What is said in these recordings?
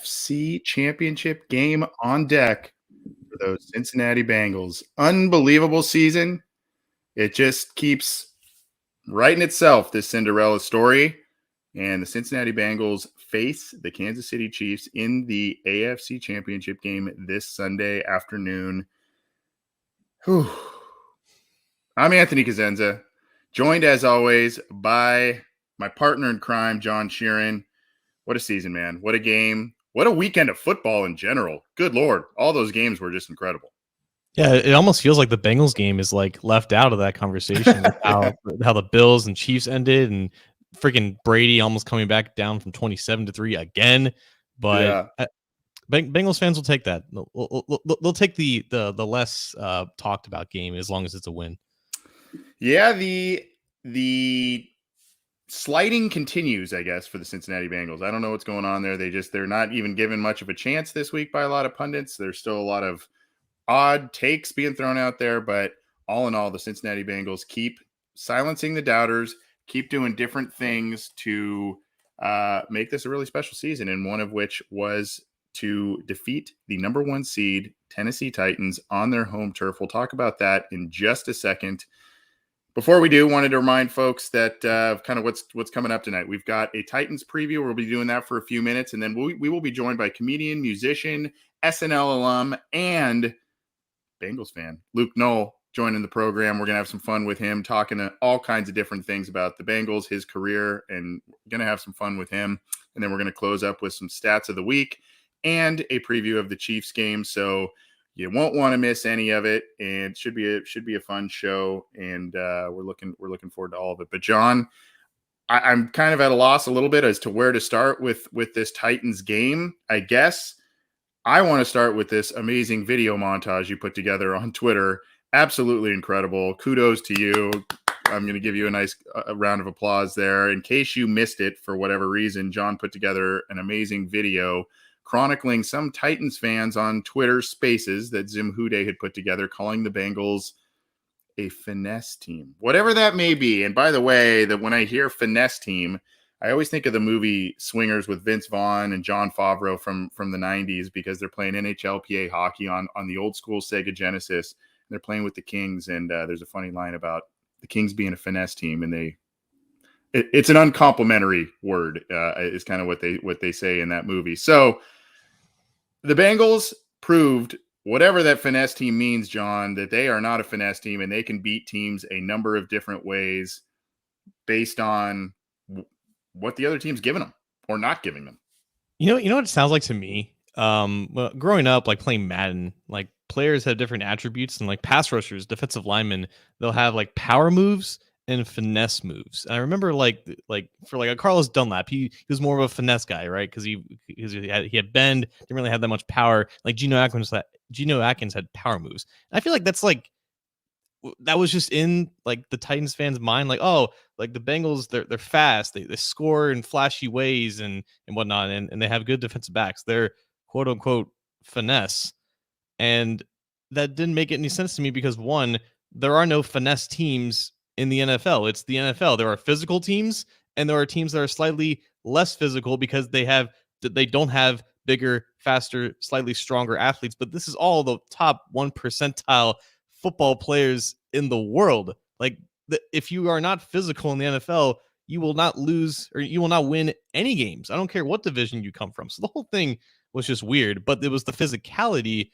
AFC Championship game on deck for those Cincinnati Bengals. Unbelievable season. It just keeps writing itself, this Cinderella story. And the Cincinnati Bengals face the Kansas City Chiefs in the AFC Championship game this Sunday afternoon. Whew. I'm Anthony Cosenza, joined as always by my partner in crime, John Sheeran. What a season, man. What a game. What a weekend of football in general. Good Lord. All those games were just incredible. Yeah, it almost feels like the Bengals game is like left out of that conversation with how the Bills and Chiefs ended and freaking Brady almost coming back down from 27-3 again. But Bengals fans will take that. They'll take the less talked about game as long as it's a win. Yeah, the sliding continues, I guess, for the Cincinnati Bengals. I don't know what's going on there. They're not even given much of a chance this week by a lot of pundits. There's still a lot of odd takes being thrown out there, but all in all, the Cincinnati Bengals keep silencing the doubters, keep doing different things to make this a really special season, and one of which was to defeat the number 1 seed Tennessee Titans on their home turf. We'll talk about that in just a second. Before we do, wanted to remind folks that kind of what's coming up tonight. We've got a Titans preview. We'll be doing that for a few minutes, and then we will be joined by comedian, musician, SNL alum, and Bengals fan Luke Knoll joining the program. We're going to have some fun with him, talking all kinds of different things about the Bengals, his career, and we're going to have some fun with him. And then we're going to close up with some stats of the week and a preview of the Chiefs game. So you won't want to miss any of it, and it should be a fun show. And we're looking forward to all of it. But John, I'm kind of at a loss a little bit as to where to start with this Titans game. I guess I want to start with this amazing video montage you put together on Twitter. Absolutely incredible. Kudos to you. I'm going to give you a nice round of applause there. In case you missed it for whatever reason, John put together an amazing video chronicling some Titans fans on Twitter Spaces that Zim Hude had put together, calling the Bengals a finesse team, whatever that may be. And by the way, that when I hear finesse team, I always think of the movie Swingers with Vince Vaughn and Jon Favreau from the 90s, because they're playing NHLPA hockey on the old school Sega Genesis. And they're playing with the Kings, and there's a funny line about the Kings being a finesse team, and it's an uncomplimentary word, is kind of what they say in that movie. So the Bengals proved, whatever that finesse team means, John, that they are not a finesse team, and they can beat teams a number of different ways based on what the other team's giving them or not giving them. You know what it sounds like to me? Well, growing up, like playing Madden, like players have different attributes, and like pass rushers, defensive linemen, they'll have like power moves and finesse moves. And I remember like for like a Carlos Dunlap, he was more of a finesse guy, right? Because he had bend, didn't really have that much power. Like Geno Atkins had power moves. And I feel like that was just in like the Titans fans' mind, like, oh, like the Bengals, they're fast, they score in flashy ways and whatnot, and they have good defensive backs. They're quote unquote finesse. And that didn't make any sense to me, because one, there are no finesse teams in the NFL. It's the NFL. There are physical teams, and there are teams that are slightly less physical because they don't have bigger, faster, slightly stronger athletes. But this is all the top 1 percentile football players in the world. Like, if you are not physical in the NFL, you will not lose, or you will not win any games. I don't care what division you come from. So the whole thing was just weird, but it was the physicality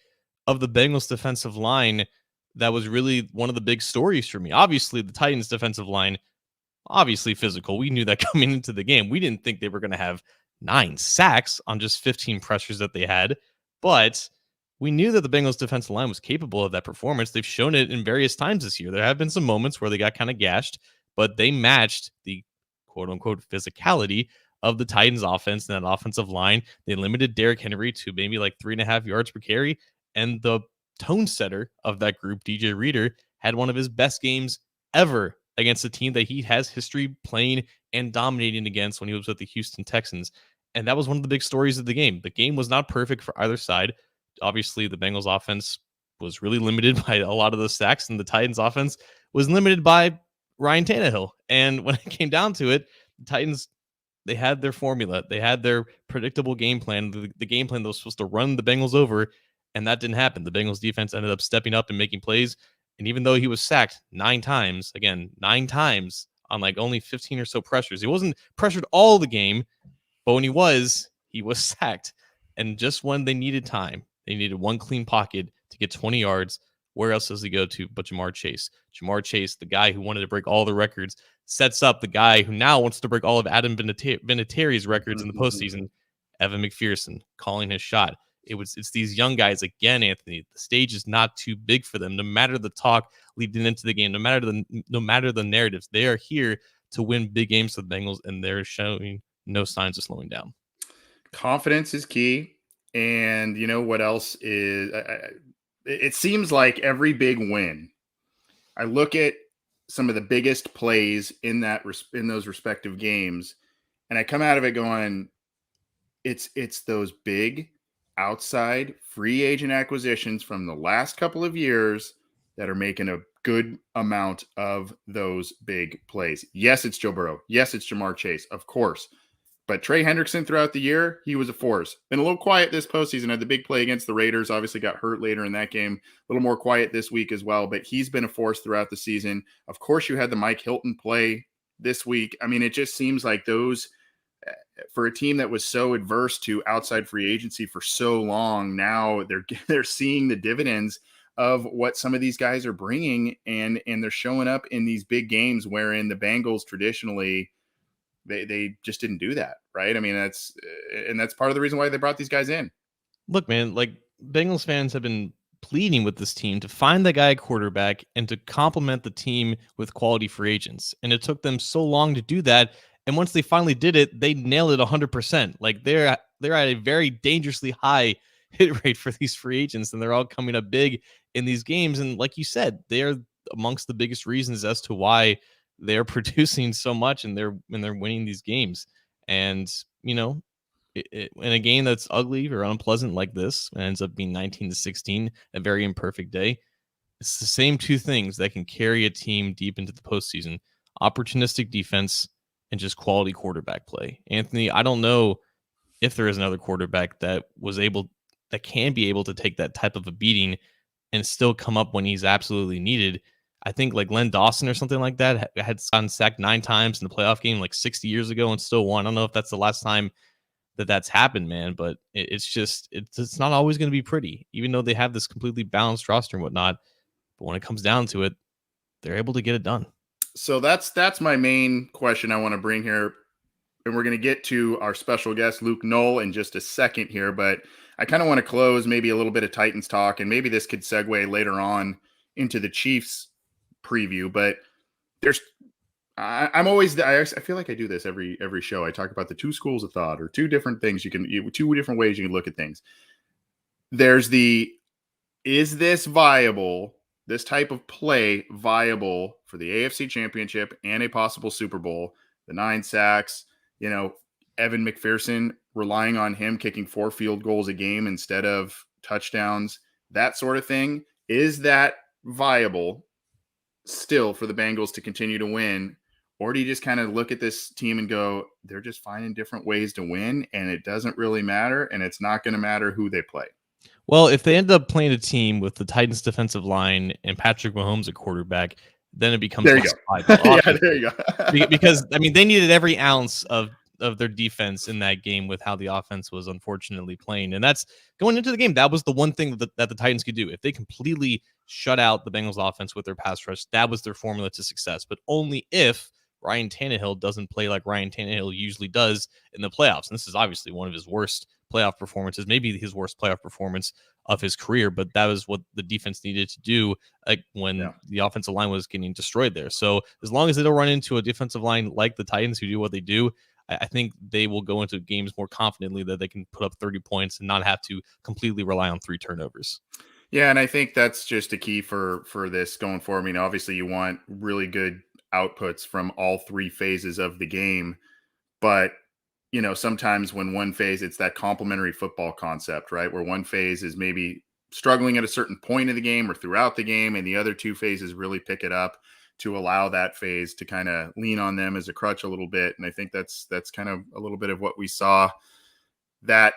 of the Bengals defensive line that was really one of the big stories for me. Obviously, the Titans defensive line, obviously physical. We knew that coming into the game. We didn't think they were going to have 9 sacks on just 15 pressures that they had, but we knew that the Bengals defensive line was capable of that performance. They've shown it in various times this year. There have been some moments where they got kind of gashed, but they matched the quote-unquote physicality of the Titans offense and that offensive line. They limited Derrick Henry to maybe like 3.5 yards per carry, and the tone setter of that group, DJ Reader, had one of his best games ever against a team that he has history playing and dominating against when he was with the Houston Texans. And that was one of the big stories of the game. The game was not perfect for either side. Obviously, the Bengals offense was really limited by a lot of the sacks, and the Titans offense was limited by Ryan Tannehill. And when it came down to it, the Titans They had their formula. They had their predictable game plan, the game plan that was supposed to run the Bengals over, and that didn't happen. The Bengals defense ended up stepping up and making plays. And even though he was sacked 9 times, again, 9 times on like only 15 or so pressures, he wasn't pressured all the game, but when he was sacked. And just when they needed time, they needed one clean pocket to get 20 yards. Where else does he go to but Jamar Chase? Jamar Chase, the guy who wanted to break all the records, sets up the guy who now wants to break all of Adam Vinatieri's records in the postseason, Evan McPherson, calling his shot. It's these young guys again, Anthony. The stage is not too big for them. No matter the talk leading into the game, no matter the narratives, they are here to win big games for the Bengals, and they're showing no signs of slowing down. Confidence is key. And you know what else is? It seems like every big win, I look at some of the biggest plays in those respective games, and I come out of it going, it's those big outside free agent acquisitions from the last couple of years that are making a good amount of those big plays. Yes, it's Joe Burrow. Yes, it's Jamar Chase, of course. But Trey Hendrickson throughout the year, he was a force. Been a little quiet this postseason. Had the big play against the Raiders. Obviously got hurt later in that game. A little more quiet this week as well. But he's been a force throughout the season. Of course, you had the Mike Hilton play this week. I mean, it just seems like those, for a team that was so adverse to outside free agency for so long, now they're seeing the dividends of what some of these guys are bringing, and they're showing up in these big games wherein the Bengals traditionally – They just didn't do that, right? I mean, that's part of the reason why they brought these guys in. Look, man, like Bengals fans have been pleading with this team to find the guy quarterback and to complement the team with quality free agents. And it took them so long to do that. And once they finally did it, they nailed it 100%. Like they're at a very dangerously high hit rate for these free agents, and they're all coming up big in these games. And like you said, they're amongst the biggest reasons as to why they're producing so much and they're winning these games. And you know, in a game that's ugly or unpleasant like this, it ends up being 19-16, a very imperfect day. It's the same two things that can carry a team deep into the postseason: opportunistic defense and just quality quarterback play. Anthony, I don't know if there is another quarterback that can be able to take that type of a beating and still come up when he's absolutely needed. I think like Len Dawson or something like that had gotten sacked 9 times in the playoff game like 60 years ago and still won. I don't know if that's the last time that's happened, man, but it's not always going to be pretty, even though they have this completely balanced roster and whatnot. But when it comes down to it, they're able to get it done. So that's my main question I want to bring here. And we're going to get to our special guest, Luke Knoll, in just a second here. But I kind of want to close maybe a little bit of Titans talk, and maybe this could segue later on into the Chiefs preview. But I feel like I do this every show. I talk about the two schools of thought, or two different ways you can look at things. There's is this viable? This type of play viable for the AFC Championship and a possible Super Bowl? The 9 sacks, Evan McPherson, relying on him kicking 4 field goals a game instead of touchdowns, that sort of thing. Is that viable still for the Bengals to continue to win? Or do you just kind of look at this team and go, they're just finding different ways to win, and it doesn't really matter, and it's not going to matter who they play? Well, if they end up playing a team with the Titans defensive line and Patrick Mahomes at quarterback, then it becomes there you go. Yeah, there you go. Because I mean, they needed every ounce of their defense in that game with how the offense was unfortunately playing. And that's going into the game. That was the one thing that the Titans could do. If they completely shut out the Bengals offense with their pass rush, that was their formula to success. But only if Ryan Tannehill doesn't play like Ryan Tannehill usually does in the playoffs. And this is obviously one of his worst playoff performances, maybe his worst playoff performance of his career, but that was what the defense needed to do when the offensive line was getting destroyed there. So as long as they don't run into a defensive line like the Titans who do what they do, I think they will go into games more confidently that they can put up 30 points and not have to completely rely on 3 turnovers. Yeah, and I think that's just a key for this going forward. I mean, obviously you want really good outputs from all 3 phases of the game, but sometimes when one phase, it's that complementary football concept, right? Where one phase is maybe struggling at a certain point of the game or throughout the game, and the other 2 phases really pick it up to allow that phase to kind of lean on them as a crutch a little bit. And I think that's kind of a little bit of what we saw that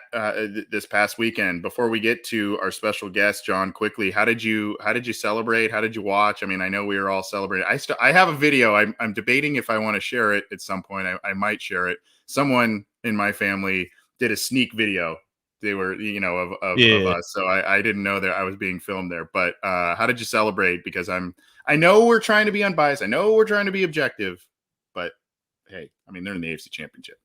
this past weekend. Before we get to our special guest, John, quickly, how did you celebrate? How did you watch? I mean, I know we were all celebrating. I have a video. I'm debating if I want to share it at some point. I might share it. Someone in my family did a sneak video. They were, of us. So I didn't know that I was being filmed there. But how did you celebrate? Because I know we're trying to be unbiased. I know we're trying to be objective. But hey, I mean, they're in the AFC Championship.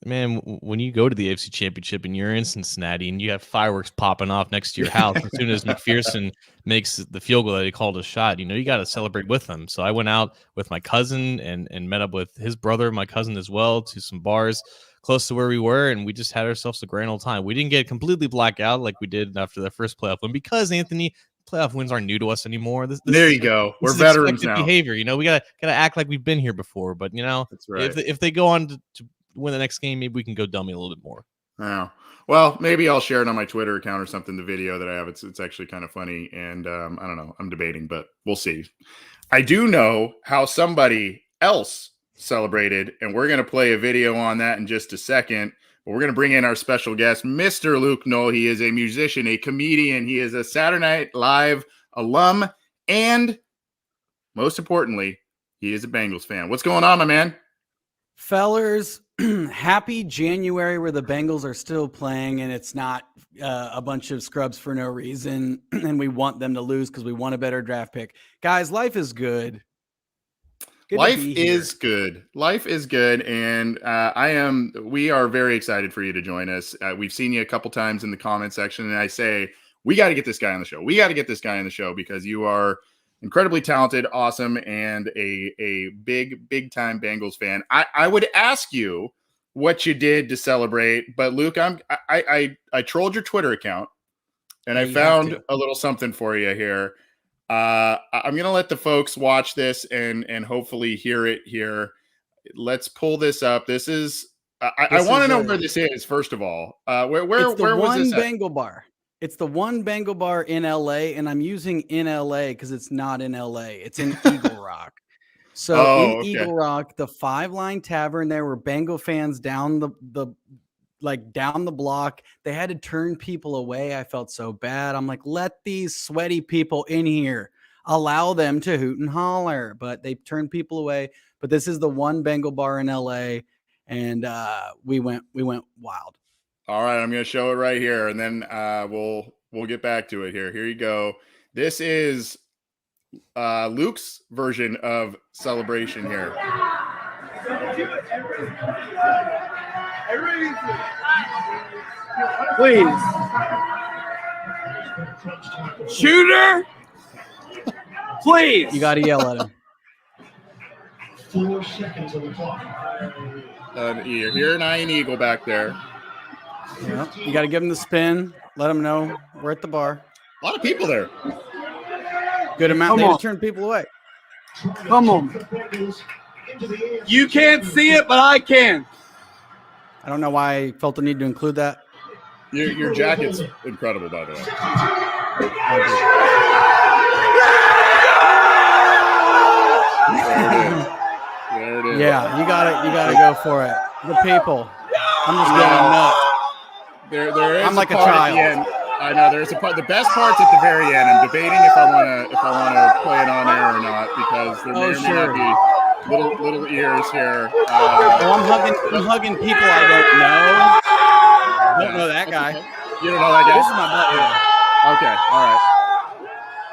Man, when you go to the AFC Championship and you're in Cincinnati and you have fireworks popping off next to your house as soon as McPherson makes the field goal that he called a shot, you got to celebrate with them. So I went out with my cousin and met up with his brother, my cousin as well, to some bars close to where we were, and we just had ourselves a grand old time. We didn't get completely blacked out like we did after the first playoff win because, Anthony, playoff wins aren't new to us anymore. There you go. We're veterans now. Behavior, we gotta act like we've been here before. But that's right. If they go on to win the next game, maybe we can go dummy a little bit more. Oh, well, maybe I'll share it on my Twitter account or something. The video that I have, it's actually kind of funny, and I don't know. I'm debating, but we'll see. I do know how somebody else celebrated, and we're going to play a video on that in just a second. But we're going to bring in our special guest, Mr. Luke Knoll. He is a musician, a comedian. He is a Saturday Night Live alum, and most importantly, he is a Bengals fan. What's going on, my man? Fellers, happy January where the Bengals are still playing and it's not a bunch of scrubs for no reason and we want them to lose because we want a better draft pick. Guys, life is good. Life is good. Life is good. And we are very excited for you to join us. We've seen you a couple times in the comment section, and I say, we got to get this guy on the show. We got to get this guy on the show because you are incredibly talented, awesome, and a big time Bengals fan. I would ask you what you did to celebrate, but Luke, I trolled your Twitter account, and I found a little something for you here. I'm gonna let the folks watch this and hopefully hear it here. Let's pull this up. This is I want to know where this is first of all. Where was this at? Bengal bar. It's the one Bengal bar in LA, and I'm using in LA because it's not in LA. It's in Eagle Rock. So Eagle Rock, the 5 Line Tavern, there were Bengal fans down down the block. They had to turn people away. I felt so bad. I'm like, let these sweaty people in here. Allow them to hoot and holler. But they turned people away. But this is the one Bengal bar in LA, and we went wild. All right, I'm going to show it right here, and then we'll get back to it here. Here you go. This is Luke's version of celebration here. Please. Shooter! Please. You got to yell at him. 4 seconds on the clock. You're hearing Iron Eagle back there. Yeah, you got to give him the spin. Let him know we're at the bar. A lot of people there. Good amount. They turn people away. Come on. You can't see it, but I can. I don't know why I felt the need to include that. Your jacket's incredible, by the way. There it is. Yeah, you gotta go for it. The people. I'm just going nuts. There is I'm like a part child. At the end. I know there's a part. The best part's at the very end. I'm debating if I wanna play it on air or not because there may not be little ears here. I'm hugging people I don't know. I don't know that guy. You don't know that guy? This is my butt here. Okay, all right.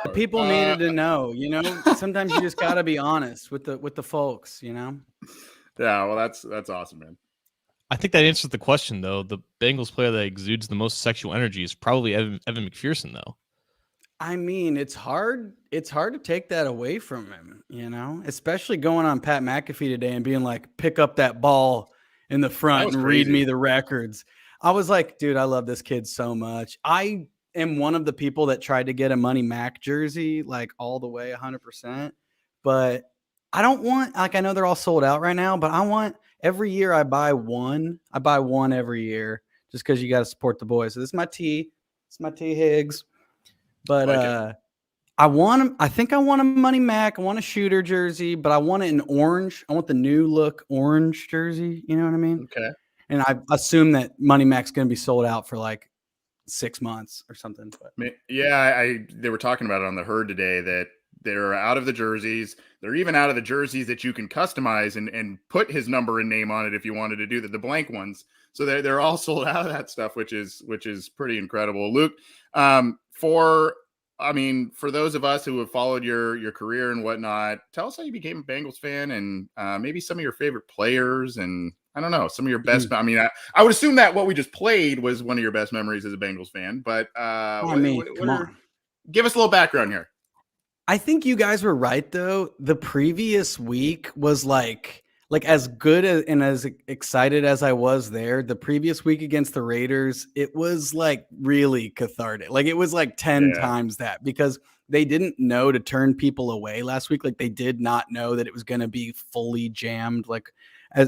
The people needed to know. Sometimes you just gotta be honest with the folks. Yeah, well, that's awesome, man. I think that answers the question, though. The Bengals player that exudes the most sexual energy is probably Evan McPherson, though. I mean, it's hard. It's hard to take that away from him, especially going on Pat McAfee today and being like, pick up that ball in the front and read me the records. I was like, dude, I love this kid so much. I am one of the people that tried to get a Money Mac jersey, like all the way 100%. But I don't want, I know they're all sold out right now, but I want, every year I buy one. I buy one every year just because you got to support the boys. So this is my T. It's my T Higgs. But I think I want a Money Mac. I want a shooter jersey, but I want it in orange. I want the new look orange jersey. You know what I mean? Okay. And I assume that Money Mac's going to be sold out for like 6 months or something. But. Yeah, they were talking about it on the herd today that they're out of the jerseys. They're even out of the jerseys that you can customize and put his number and name on it if you wanted to do the blank ones. So they're all sold out of that stuff, which is pretty incredible. Luke, for those of us who have followed your career and whatnot, tell us how you became a Bengals fan and maybe some of your favorite players and I don't know, some of your best. I mean, I would assume that what we just played was one of your best memories as a Bengals fan, but give us a little background here. I think you guys were right, though. The previous week was like as good and as excited as I was there. The previous week against the Raiders, it was like really cathartic. Like it was like 10 times that because they didn't know to turn people away last week. Like they did not know that it was going to be fully jammed.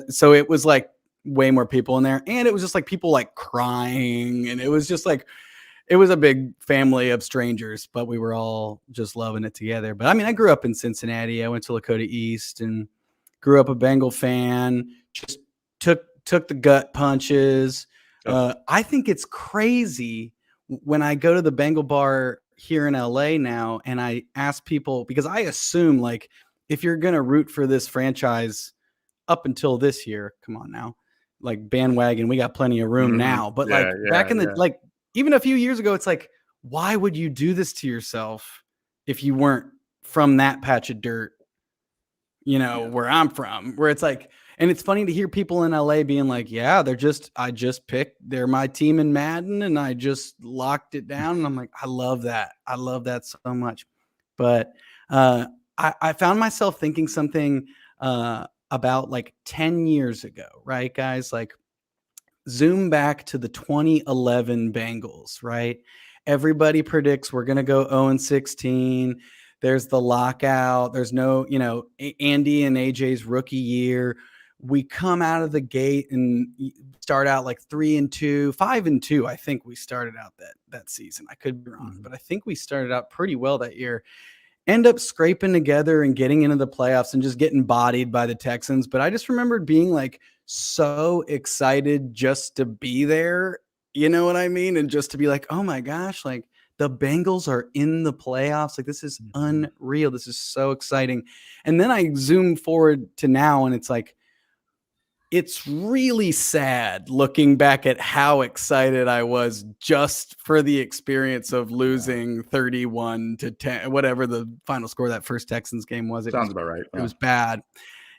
So it was like way more people in there. And it was just like people like crying. And it was just like, it was a big family of strangers, but we were all just loving it together. But I mean, I grew up in Cincinnati. I went to Lakota East and grew up a Bengal fan, just took the gut punches. I think it's crazy when I go to the Bengal bar here in LA now and I ask people, because I assume like if you're going to root for this franchise up until this year, come on now, like bandwagon, we got plenty of room now. But back in the even a few years ago, it's like, why would you do this to yourself if you weren't from that patch of dirt, where I'm from, where it's like, and it's funny to hear people in LA being like, yeah, they're my team in Madden and I just locked it down. And I'm like, I love that. I love that so much. But I found myself thinking something about like 10 years ago, right, guys? Like, zoom back to the 2011 Bengals, right? Everybody predicts we're going to go 0-16. There's the lockout. There's no, Andy and AJ's rookie year. We come out of the gate and start out like 3-2, 5-2. I think we started out that season. I could be wrong, but I think we started out pretty well that year. End up scraping together and getting into the playoffs and just getting bodied by the Texans. But I just remembered being like so excited just to be there. You know what I mean? And just to be like, oh my gosh, like the Bengals are in the playoffs. Like this is unreal. This is so exciting. And then I zoom forward to now and it's like, it's really sad looking back at how excited I was just for the experience of losing 31-10, whatever the final score of that first Texans game was. Sounds about right. It was bad.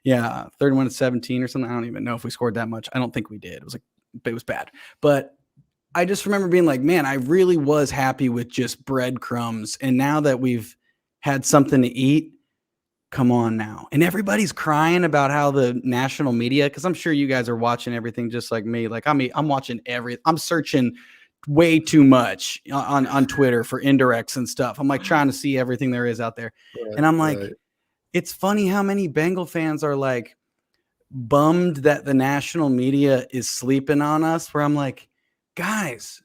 Yeah. 31-17 or something. I don't even know if we scored that much. I don't think we did. It was bad. But I just remember being like, man, I really was happy with just breadcrumbs. And now that we've had something to eat, come on now. And everybody's crying about how the national media, because I'm sure you guys are watching everything just like me. Like, I'm watching I'm searching way too much on Twitter for indirects and stuff. I'm like trying to see everything there is out there. And I'm like, it's funny how many Bengal fans are like bummed that the national media is sleeping on us, where I'm like, guys,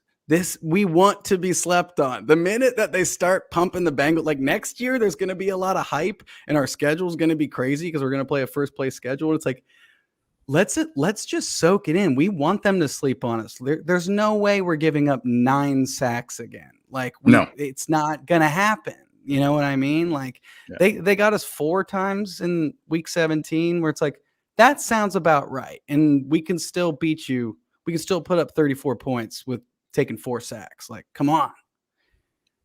we want to be slept on. The minute that they start pumping the Bengals, like next year, there's going to be a lot of hype and our schedule is going to be crazy because we're going to play a first place schedule. It's like, let's just soak it in. We want them to sleep on us. There's no way we're giving up 9 sacks again. Like, it's not going to happen. You know what I mean? Like they got us 4 times in week 17 where it's like, that sounds about right. And we can still beat you. We can still put up 34 points with taking 4 sacks. Like, come on,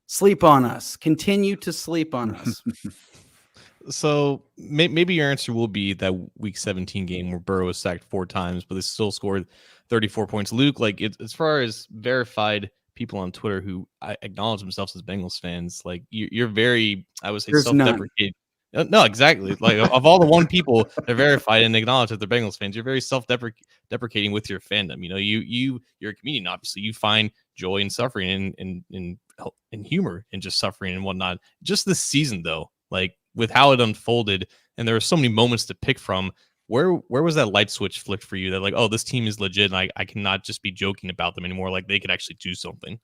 sleep on us. Continue to sleep on us. So maybe your answer will be that week 17 game where Burrow was sacked 4 times, but they still scored 34 points. Luke, like as far as verified people on Twitter who acknowledge themselves as Bengals fans, like you're very, I would say, self-deprecating. No, exactly. Like of all the one people that are verified and acknowledge that they're Bengals fans, you're very self-deprecating with your fandom. You know, you're a comedian. Obviously, you find joy in suffering and humor in just suffering and whatnot. Just this season, though, like with how it unfolded, and there were so many moments to pick from. Where was that light switch flicked for you? That like, oh, this team is legit, and I cannot just be joking about them anymore. Like they could actually do something.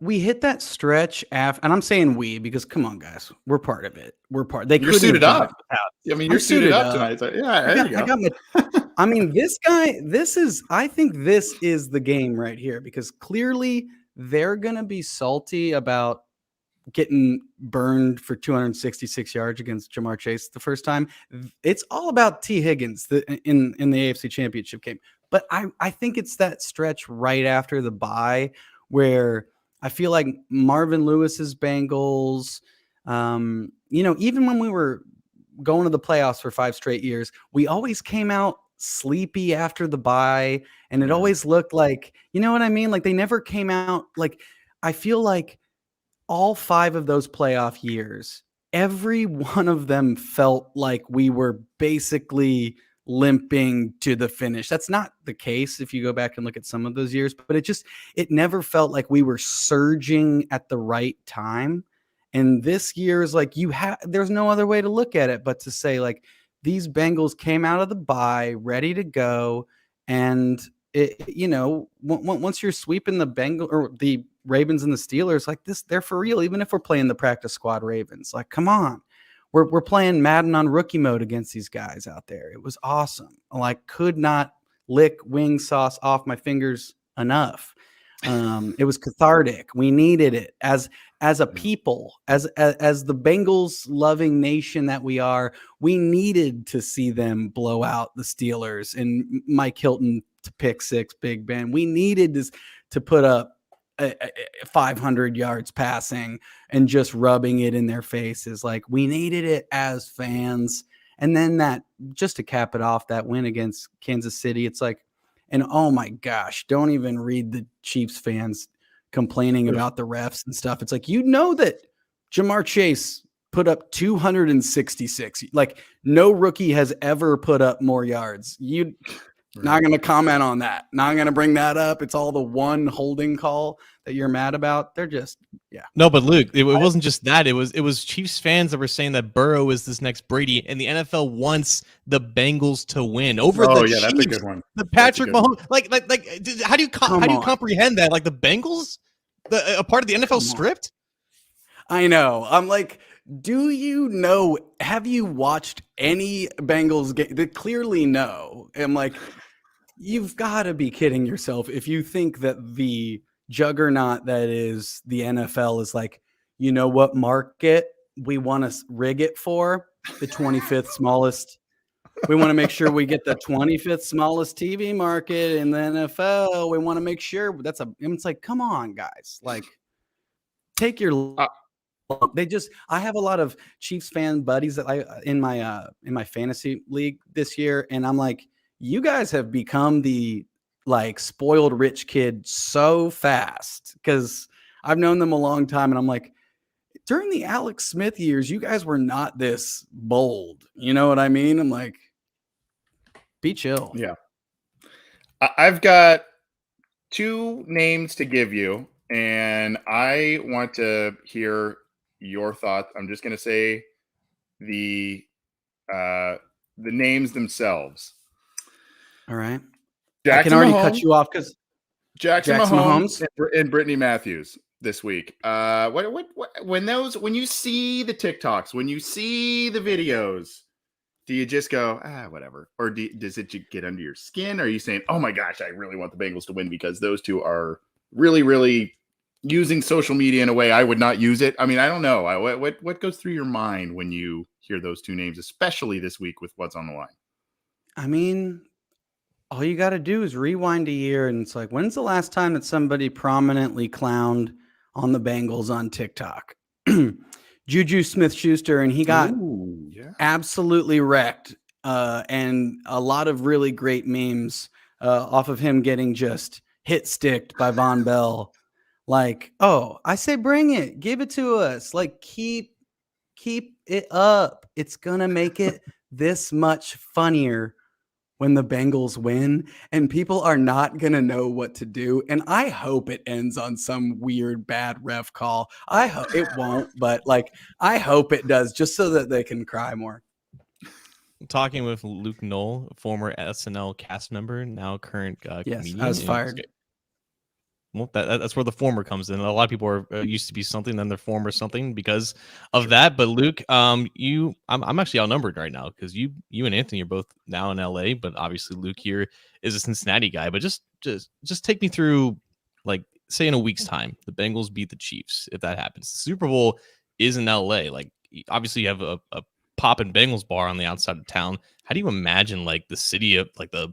We hit that stretch after, and I'm saying we because come on, guys, we're part of it. They You're couldn't suited have done up. it without. I mean, I'm you're suited up up. tonight. So, yeah, there you go. I got I mean, this guy. I think this is the game right here because clearly they're gonna be salty about getting burned for 266 yards against Jamar Chase the first time. It's all about T. Higgins in the AFC Championship game. But I think it's that stretch right after the bye where I feel like Marvin Lewis's Bengals, even when we were going to the playoffs for 5 straight years, we always came out sleepy after the bye. And it always looked like, you know what I mean? Like they never came out like, I feel like all 5 of those playoff years, every one of them felt like we were basically limping to the finish. That's not the case if you go back and look at some of those years, but it never felt like we were surging at the right time. And this year is like there's no other way to look at it but to say like these Bengals came out of the bye ready to go, and once you're sweeping the Bengals or the Ravens and the Steelers like this, they're for real. Even if we're playing the practice squad Ravens, like come on, we're playing Madden on rookie mode against these guys out there. It was awesome. Like could not lick wing sauce off my fingers enough. It was cathartic. We needed it as a people, as the Bengals loving nation that we are. We needed to see them blow out the Steelers and Mike Hilton to pick 6 Big Ben. We needed to put up 500 yards passing and just rubbing it in their faces. Like we needed it as fans. And then that, just to cap it off, that win against Kansas City, it's like, and oh my gosh, don't even read the Chiefs fans complaining about the refs and stuff. It's like, that Jamar Chase put up 266. Like no rookie has ever put up more yards. Not going to comment on that. Not going to bring that up. It's all the one holding call that you're mad about. They're just, yeah. No, but Luke, it wasn't just that. It was Chiefs fans that were saying that Burrow is this next Brady, and the NFL wants the Bengals to win over the Chiefs. That's a good one. The Patrick Mahomes, like, how do you comprehend that? Like the Bengals, a part of the NFL stripped. I know. I'm like, have you watched any Bengals game? They clearly no. I'm like, you've got to be kidding yourself if you think that the juggernaut that is the NFL is like, you know what market we want to rig it for? The 25th smallest. We want to make sure we get the 25th smallest TV market in the NFL. We want to make sure it's like, come on, guys. Like, take your I have a lot of Chiefs fan buddies that in my fantasy league this year, and I'm like, you guys have become the like spoiled rich kid so fast because I've known them a long time, and I'm like, during the Alex Smith years, you guys were not this bold. You know what I mean? I'm like, be chill. Yeah. I've got 2 names to give you, and I want to hear your thoughts. I'm just going to say the names themselves. All right. Jackson I can already Mahomes, cut you off because Jackson Mahomes and Brittany Matthews this week. When you see the TikToks, when you see the videos, do you just go, whatever? Or does it get under your skin? Are you saying, oh my gosh, I really want the Bengals to win because those 2 are really, really using social media in a way I would not use it? I mean, I don't know. What goes through your mind when you hear those 2 names, especially this week with what's on the line? I mean, all you got to do is rewind a year, and it's like, when's the last time that somebody prominently clowned on the Bengals on TikTok? Juju Smith-Schuster, and he got absolutely wrecked, and a lot of really great memes off of him getting just hit sticked by Von Bell. Like, oh, I say bring it, give it to us. Like, keep it up. It's gonna make it this much funnier when the Bengals win, and people are not going to know what to do. And I hope it ends on some weird bad ref call. I hope it won't, but like, I hope it does just so that they can cry more. Talking with Luke Knoll, former SNL cast member, now current yes, comedian. I was fired. Well, that's where the former comes in. A lot of people are used to be something, then they're former something because of that. But Luke, I'm actually outnumbered right now because you and Anthony are both now in LA, but obviously Luke here is a Cincinnati guy. But just take me through, like, say in a week's time, the Bengals beat the Chiefs. If that happens, the Super Bowl is in LA. Like, obviously you have a poppin' Bengals bar on the outside of town. How do you imagine like the city of like the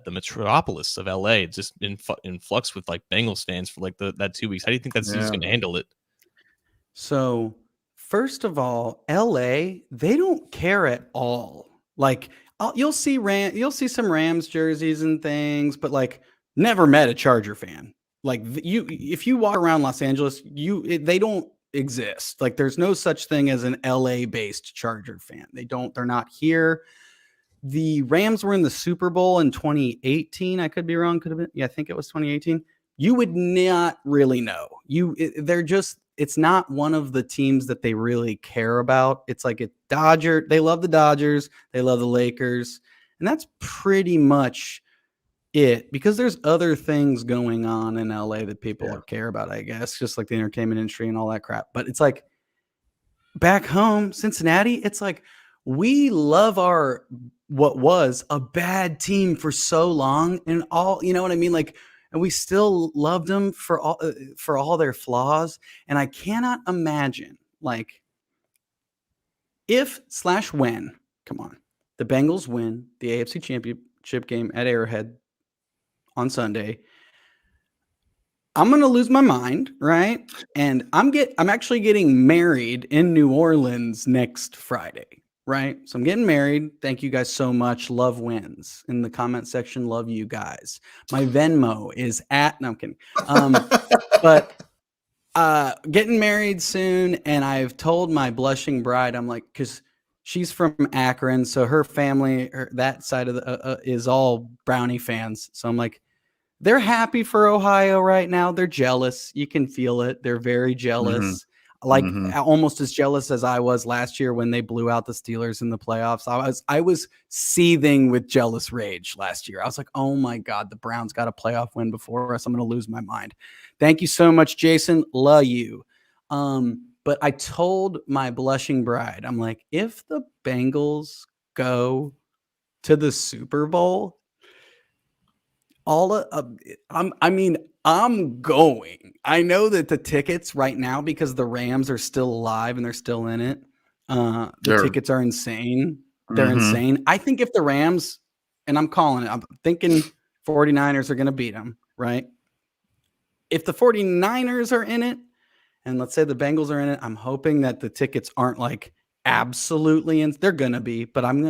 metropolis of LA just in flux with like Bengals fans for like that 2 weeks? How do you think that city's going to handle it? So, first of all, LA, they don't care at all. Like, you'll see some Rams jerseys and things, but like never met a Charger fan. Like, if you walk around Los Angeles, they don't exist. Like, there's no such thing as an LA based Charger fan. They're not here. The Rams were in the Super Bowl in 2018. I could be wrong. Could have been. Yeah, I think it was 2018. You would not really know. It's not one of the teams that they really care about. It's like they love the Dodgers. They love the Lakers. And that's pretty much it, because there's other things going on in LA that people care about, I guess, just like the entertainment industry and all that crap. But it's like back home, Cincinnati, it's like we love what was a bad team for so long, and all, you know what I mean? Like, and we still loved them for all their flaws. And I cannot imagine, like, when the Bengals win the AFC Championship game at Arrowhead on Sunday, I'm going to lose my mind, right? And I'm actually getting married in New Orleans next Friday, right? So I'm getting married. Thank you guys so much. Love wins in the comment section. Love you guys. My Venmo is no, I'm kidding. But getting married soon. And I've told my blushing bride, I'm like, cause she's from Akron. So her family, that side of is all Brownie fans. So I'm like, they're happy for Ohio right now. They're jealous. You can feel it. They're very jealous. Like almost as jealous as I was last year when they blew out the Steelers in the playoffs. I was seething with jealous rage last year. I was like, oh my God, the Browns got a playoff win before us. I'm going to lose my mind. Thank you so much, Jason. Love you. But I told my blushing bride, I'm like, if the Bengals go to the Super Bowl, I'm going. I know that the tickets right now, because the Rams are still alive and they're still in it, the tickets are insane. They're insane. I think if the Rams, and I'm calling it, I'm thinking 49ers are going to beat them, right? If the 49ers are in it, and let's say the Bengals are in it, I'm hoping that the tickets aren't like absolutely, and they're gonna be, but I'm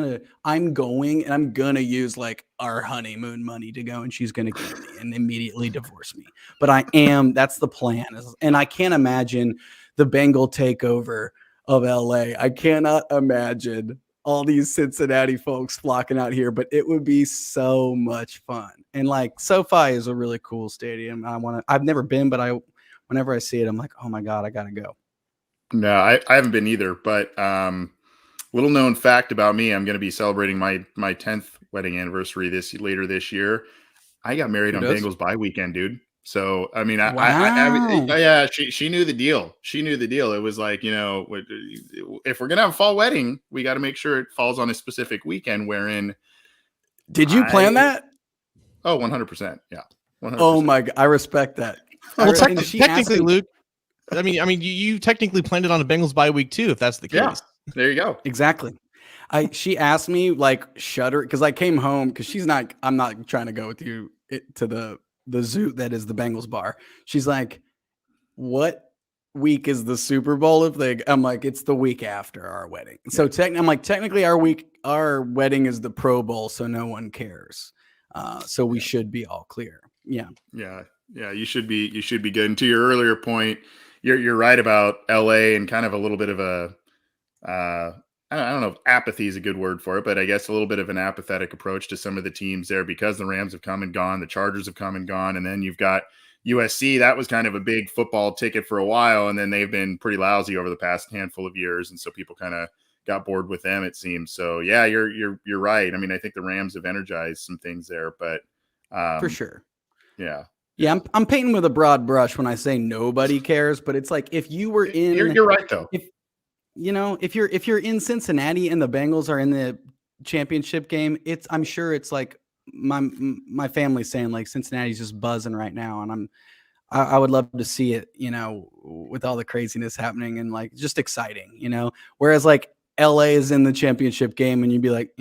going and I'm gonna use like our honeymoon money to go, and she's gonna kill me and immediately divorce me. But that's the plan. And I can't imagine the Bengal takeover of LA. I cannot imagine all these Cincinnati folks flocking out here, but it would be so much fun. And like SoFi is a really cool stadium. I've never been, but whenever I see it, I'm like, oh my God, I gotta go. No, I haven't been either, but little known fact about me, I'm going to be celebrating my 10th wedding anniversary later this year. I got married on Bengals bye weekend, dude. So, I mean, yeah, she knew the deal. She knew the deal. It was like, if we're going to have a fall wedding, we got to make sure it falls on a specific weekend wherein. Did you plan that? Oh, 100%. Yeah. 100%. Oh my God. I respect that. Well, technically, Luke, I mean, you technically planned it on a Bengals bye week too, if that's the case. Yeah, there you go. Exactly. She asked me, like, shudder, because I came home, because I'm not trying to go with you to the zoo that is the Bengals bar. She's like, what week is the Super Bowl? I'm like, it's the week after our wedding. So I'm like, technically our wedding is the Pro Bowl, so no one cares. So we should be all clear. Yeah. Yeah. Yeah. You should be good. And to your earlier point, you're right about LA and kind of a little bit of I don't know if apathy is a good word for it, but I guess a little bit of an apathetic approach to some of the teams there, because the Rams have come and gone, the Chargers have come and gone, and then you've got USC. That was kind of a big football ticket for a while, and then they've been pretty lousy over the past handful of years, and so people kind of got bored with them, it seems. So yeah, you're right. I mean, I think the Rams have energized some things there, but for sure. Yeah. Yeah, I'm painting with a broad brush when I say nobody cares, but it's like if you were in You're right though. if you're in Cincinnati and the Bengals are in the championship game, I'm sure it's like my family's saying like Cincinnati's just buzzing right now, and I would love to see it, with all the craziness happening and like just exciting, Whereas like LA is in the championship game and you'd be like,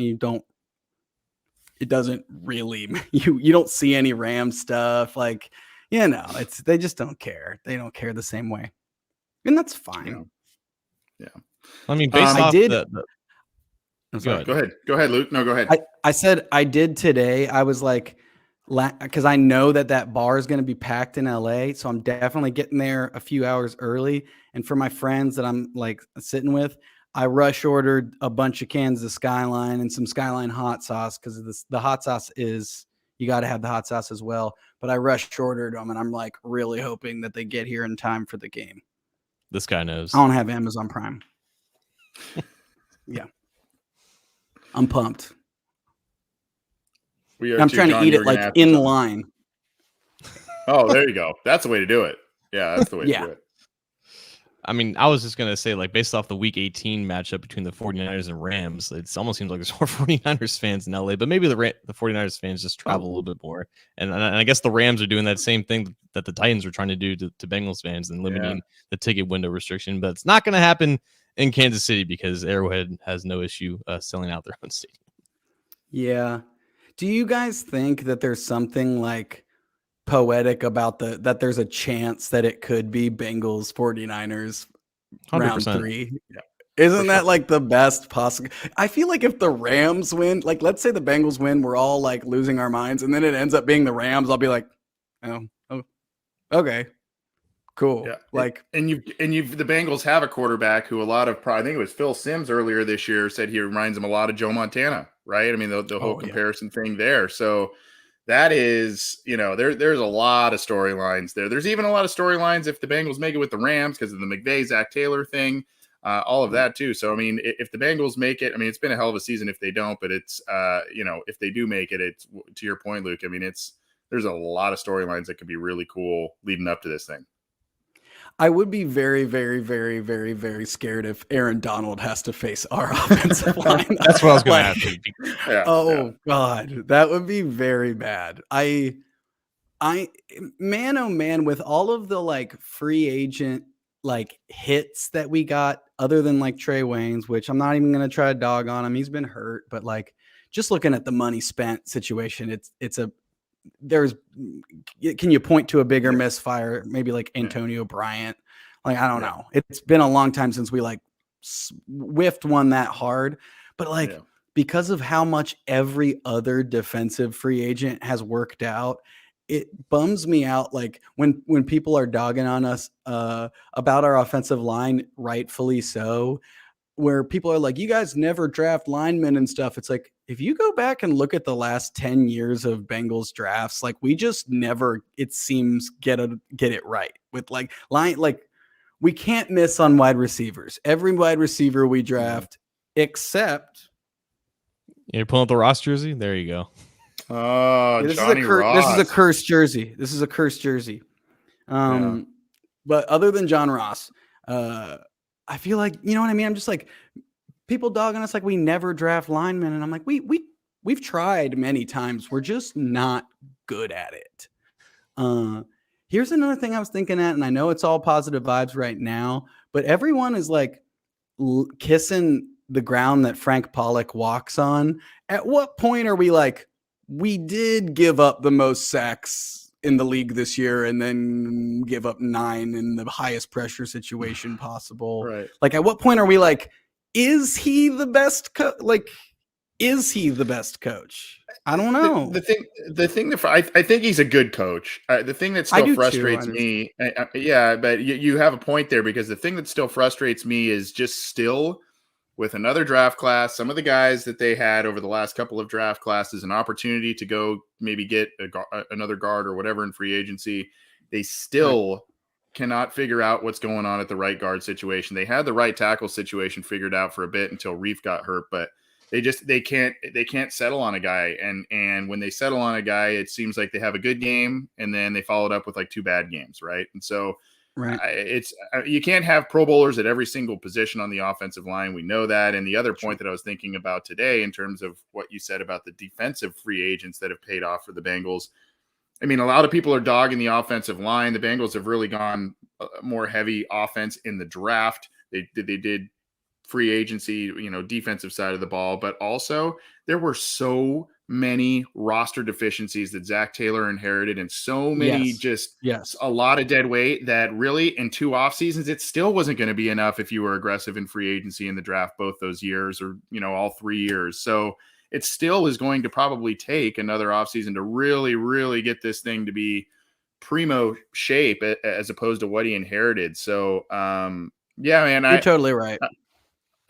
it doesn't really, you don't see any Rams stuff. Like, they just don't care. They don't care the same way. And that's fine. Yeah. I mean, based off I'm sorry. Go ahead, Luke. No, go ahead. I said I did today. I was like, because I know that bar is going to be packed in LA. So I'm definitely getting there a few hours early. And for my friends that I'm like sitting with, I rush ordered a bunch of cans of Skyline and some Skyline hot sauce because the hot sauce you got to have the hot sauce as well. But I rush ordered them and I'm like really hoping that they get here in time for the game. This guy knows. I don't have Amazon Prime. Yeah. I'm pumped. I'm trying to eat it like in line. Oh, there you go. That's the way to do it. Yeah, that's the way to do it. I mean, I was just going to say, like, based off the Week 18 matchup between the 49ers and Rams, it almost seems like there's more 49ers fans in LA, but maybe the 49ers fans just travel a little bit more. And I guess the Rams are doing that same thing that the Titans were trying to do to Bengals fans and limiting the ticket window restriction. But it's not going to happen in Kansas City because Arrowhead has no issue selling out their own stadium. Yeah. Do you guys think that there's something like poetic about that there's a chance that it could be Bengals 49ers 100%. round 3? Yeah. Isn't that like the best possible? I feel like if the Rams win, like let's say the Bengals win, we're all like losing our minds, and then it ends up being the Rams, I'll be like, oh okay, cool. Yeah. Like the Bengals have a quarterback who I think it was Phil Simms earlier this year said he reminds him a lot of Joe Montana, right? I mean the whole comparison thing there. So that is, there's a lot of storylines there. There's even a lot of storylines if the Bengals make it with the Rams because of the McVay, Zach Taylor thing, all of that too. So, I mean, if the Bengals make it, I mean, it's been a hell of a season if they don't, but it's, if they do make it, it's to your point, Luke, I mean, there's a lot of storylines that could be really cool leading up to this thing. I would be very, very, very, very, very scared if Aaron Donald has to face our offensive line. That's what I was going to ask you. God, that would be very bad. I, man, oh man, with all of the like free agent like hits that we got, other than like Trey Waynes, which I'm not even going to try to dog on him. He's been hurt, but like just looking at the money spent situation, can you point to a bigger misfire? Maybe like Antonio Bryant. Like, I don't know. It's been a long time since we like whiffed one that hard, but like because of how much every other defensive free agent has worked out, it bums me out. Like when people are dogging on us about our offensive line, rightfully so, where people are like, you guys never draft linemen and stuff. It's like, if you go back and look at the last 10 years of Bengals drafts, like we just never, it seems, get it right with like we can't miss on wide receivers. Every wide receiver we draft, except you're pulling up the Ross jersey. There you go. Oh, this is a cursed jersey. This is a cursed jersey. But other than John Ross, I feel like, you know what I mean? I'm just like, people dogging us like we never draft linemen. And I'm like, we've tried many times. We're just not good at it. Here's another thing I was thinking at, and I know it's all positive vibes right now, but everyone is like kissing the ground that Frank Pollock walks on. At what point are we like, we did give up the most sacks in the league this year and then give up 9 in the highest pressure situation possible? Right. Like, at what point are we like, is he the best is he the best coach? I don't know. The thing that I think he's a good coach. The thing that still frustrates me, but you have a point there, because the thing that still frustrates me is just still with another draft class, some of the guys that they had over the last couple of draft classes, an opportunity to go maybe get another guard or whatever in free agency, they still cannot figure out what's going on at the right guard situation. They had the right tackle situation figured out for a bit until Reef got hurt, but they can't settle on a guy. And when they settle on a guy, it seems like they have a good game and then they followed up with like 2 bad games. Right. And so you can't have Pro Bowlers at every single position on the offensive line. We know that. And the other point that I was thinking about today in terms of what you said about the defensive free agents that have paid off for the Bengals. I mean, a lot of people are dogging the offensive line. The Bengals have really gone more heavy offense in the draft. They did free agency, defensive side of the ball, but also there were so many roster deficiencies that Zach Taylor inherited and so many a lot of dead weight that really in 2 off seasons, it still wasn't going to be enough if you were aggressive in free agency in the draft, both those years or, all 3 years. So it still is going to probably take another offseason to really, really get this thing to be primo shape as opposed to what he inherited. So, man, you're totally right.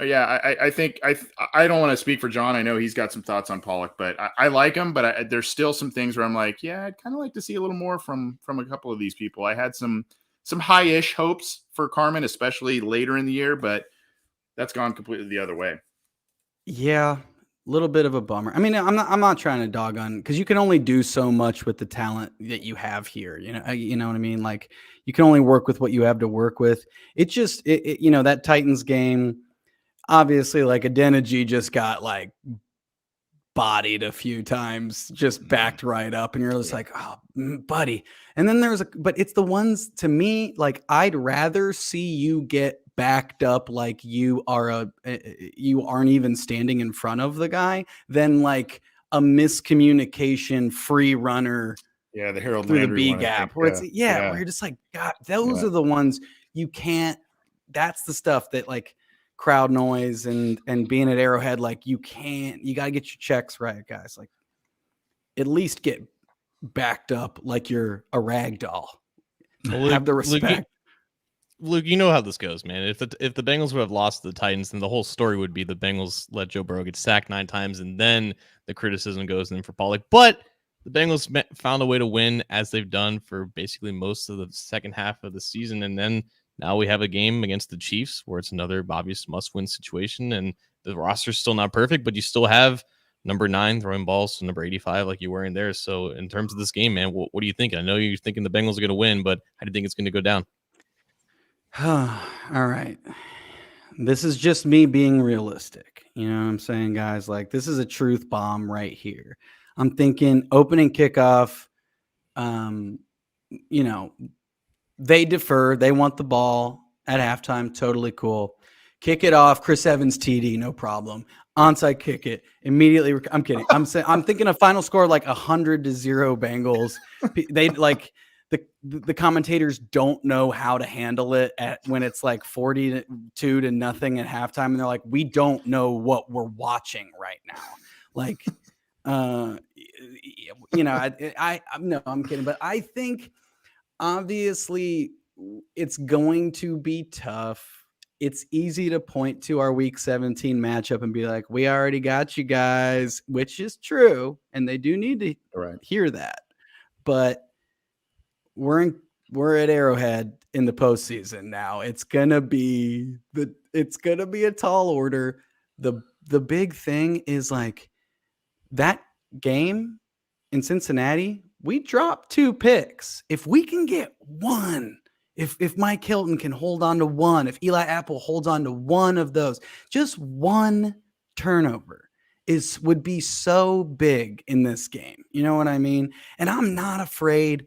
I think I don't want to speak for John. I know he's got some thoughts on Pollock, but I like him. But there's still some things where I'm like, yeah, I'd kind of like to see a little more from a couple of these people. I had some high-ish hopes for Carmen, especially later in the year, but that's gone completely the other way. Yeah. Little bit of a bummer. I mean, I'm not trying to dog on because you can only do so much with the talent that you have here. You know what I mean? Like you can only work with what you have to work with. It just, that Titans game, obviously like Adeniji just got like bodied a few times, just backed right up. And you're just like, oh, buddy. And then but it's the ones to me, like I'd rather see you get backed up like you aren't even standing in front of the guy than like a miscommunication free runner the Harold through Landry the B one, gap where it's where you're just like, God, those are the ones you can't. That's the stuff that like crowd noise and being at Arrowhead, like you got to get your checks right, guys. Like at least get backed up like you're a rag doll. Well, have the respect. Luke, you know how this goes, man. If the Bengals would have lost to the Titans, then the whole story would be the Bengals let Joe Burrow get sacked 9 times, and then the criticism goes in for Pollock. But the Bengals found a way to win, as they've done for basically most of the second half of the season, and then now we have a game against the Chiefs where it's another obvious must-win situation, and the roster's still not perfect, but you still have number 9 throwing balls to number 85 like you were in there. So in terms of this game, man, what are you thinking? I know you're thinking the Bengals are going to win, but how do you think it's going to go down? All right. This is just me being realistic. You know what I'm saying, guys? Like, this is a truth bomb right here. I'm thinking opening kickoff, they defer. They want the ball at halftime. Totally cool. Kick it off. Chris Evans TD, no problem. Onside kick it. Immediately. I'm kidding. I'm thinking a final score like 100-0 Bengals. They like the commentators don't know how to handle it when it's like 42-0 at halftime. And they're like, we don't know what we're watching right now. Like, I'm kidding. But I think obviously it's going to be tough. It's easy to point to our week 17 matchup and be like, we already got you guys, which is true. And they do need to hear that. But we're at Arrowhead in the postseason now. It's gonna be a tall order. The big thing is like that game in Cincinnati, we dropped 2 picks. If we can get one, if Mike Hilton can hold on to one, if Eli Apple holds on to one of those, just one turnover would be so big in this game. You know what I mean? And I'm not afraid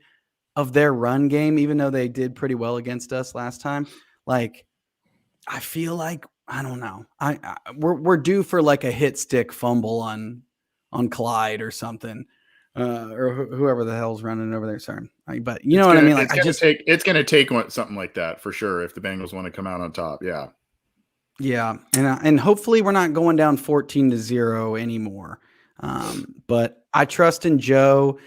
of their run game, even though they did pretty well against us last time. Like, I feel like, I don't know. We're due for like a hit stick fumble on Clyde or something, or whoever the hell's running over there. Sorry, but you know what I mean. Like, it's going to take something like that for sure if the Bengals want to come out on top. Yeah, and hopefully we're not going down 14-0 anymore. But I trust in Joe.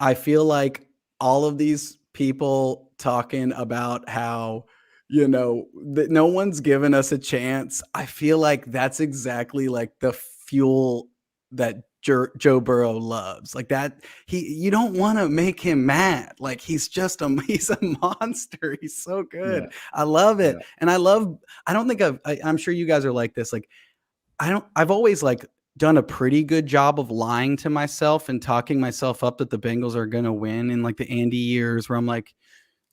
I feel like all of these people talking about how, that no one's given us a chance. I feel like that's exactly like the fuel that Joe Burrow loves. Like that, you don't want to make him mad. Like he's a monster. He's so good. Yeah. I love it. Yeah. And I'm sure you guys are like this. Like I've always like done a pretty good job of lying to myself and talking myself up that the Bengals are going to win in like the Andy years where I'm like,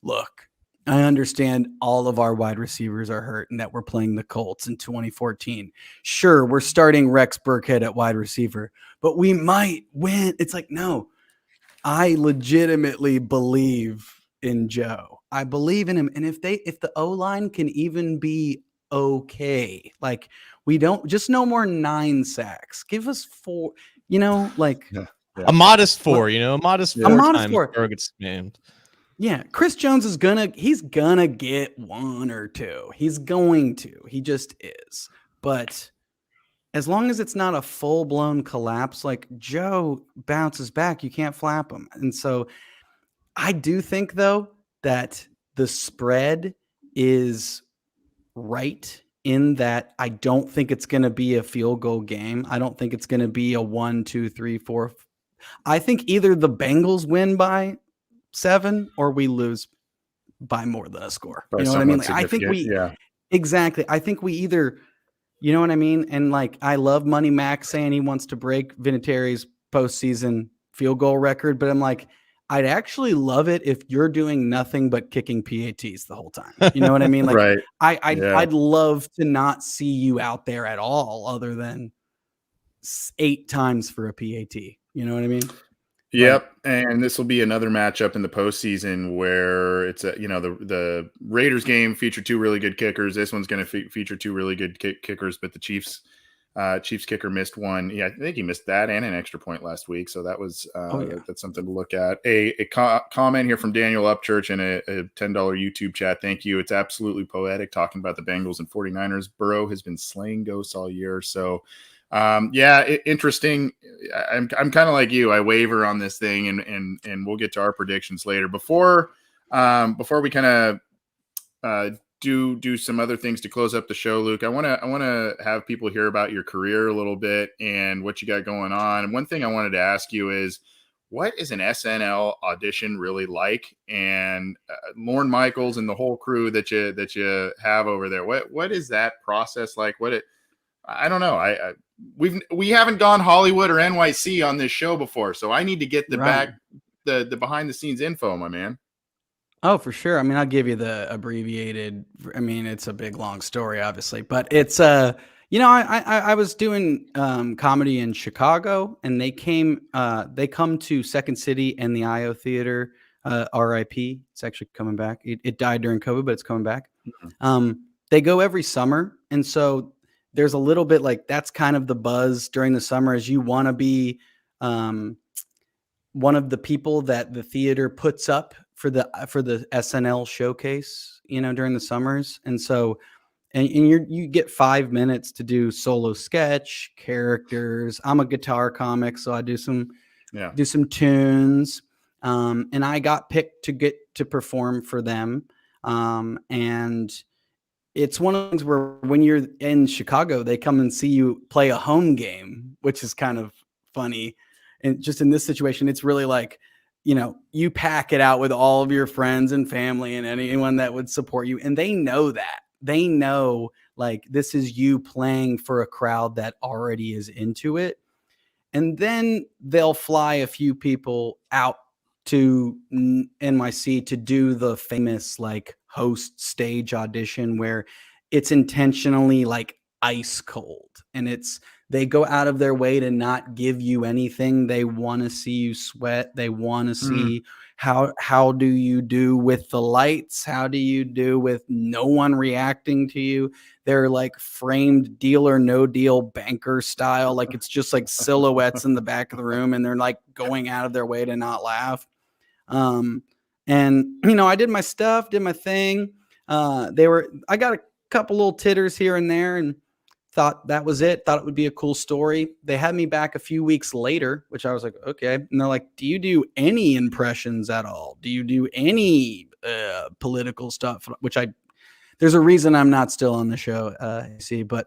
look, I understand all of our wide receivers are hurt and that we're playing the Colts in 2014. Sure, we're starting Rex Burkhead at wide receiver, but we might win. It's like, no, I legitimately believe in Joe. I believe in him. And if the O-line can even be okay, like we don't just no more 9 sacks. Give us 4, like a modest 4, a modest 4 modest times 4. Burrow gets spammed. Yeah, Chris Jones he's gonna get 1 or 2. He's going to. He just is. But as long as it's not a full-blown collapse, like Joe bounces back, you can't flap him. And so I do think, though, that the spread is right in that I don't think it's going to be a field goal game. I don't think it's going to be a 1, 2, 3, 4. I think either the Bengals win by 7 or we lose by more than a score. You know what I mean? Like, I think exactly. I think we either, you know what I mean? And like, I love Money Mac saying he wants to break Vinatieri's postseason field goal record, but I'm like, I'd actually love it if you're doing nothing but kicking PATs the whole time. You know what I mean? Like, right. I'd love to not see you out there at all other than 8 times for a PAT. You know what I mean? Yep. And this will be another matchup in the postseason where it's the Raiders game featured 2 really good kickers. This one's going to feature 2 really good kickers, but the Chiefs kicker missed one. Yeah, I think he missed that and an extra point last week. So that was that's something to look at. A comment here from Daniel Upchurch in a $10 YouTube chat. Thank you. It's absolutely poetic talking about the Bengals and 49ers. Burrow has been slaying ghosts all year. So interesting. I'm kind of like you. I waver on this thing, and we'll get to our predictions later. Before we kind of do some other things to close up the show, Luke, I want to have people hear about your career a little bit and what you got going on. And one thing I wanted to ask you is, what is an SNL audition really like? And Lorne Michaels and the whole crew that you have over there, what is that process like? I don't know. We haven't gone Hollywood or NYC on this show before, so I need to get the behind the scenes info, my man. Oh, for sure. I mean, I'll give you the abbreviated. I mean, it's a big, long story, obviously, but it's I was doing comedy in Chicago, and they come to Second City and the IO Theater. RIP. It's actually coming back. It died during COVID, but it's coming back. Mm-hmm. They go every summer, and so there's a little bit like that's kind of the buzz during the summer, as you want to be one of the people that the theater puts up for the SNL showcase, during the summers. And so, and you get 5 minutes to do solo sketch characters. I'm a guitar comic, so I do some tunes. And I got picked to perform for them. And it's one of the things where when you're in Chicago, they come and see you play a home game, which is kind of funny. And just in this situation, it's really like, you pack it out with all of your friends and family and anyone that would support you. And they know that. They know, like, this is you playing for a crowd that already is into it. And then they'll fly a few people out to NYC to do the famous, like, host stage audition where it's intentionally, like, ice cold. And they go out of their way to not give you anything. They want to see you sweat. They want to see how do you do with the lights? How do you do with no one reacting to you? They're like framed Deal or No Deal banker style. Like, it's just like silhouettes in the back of the room, and they're like going out of their way to not laugh. And I did my stuff, did my thing. I got a couple little titters here and there, and thought that was it. Thought it would be a cool story. They had me back a few weeks later, which I was like, okay. And they're like, do you do any impressions at all? Do you do any political stuff? There's a reason I'm not still on the show, but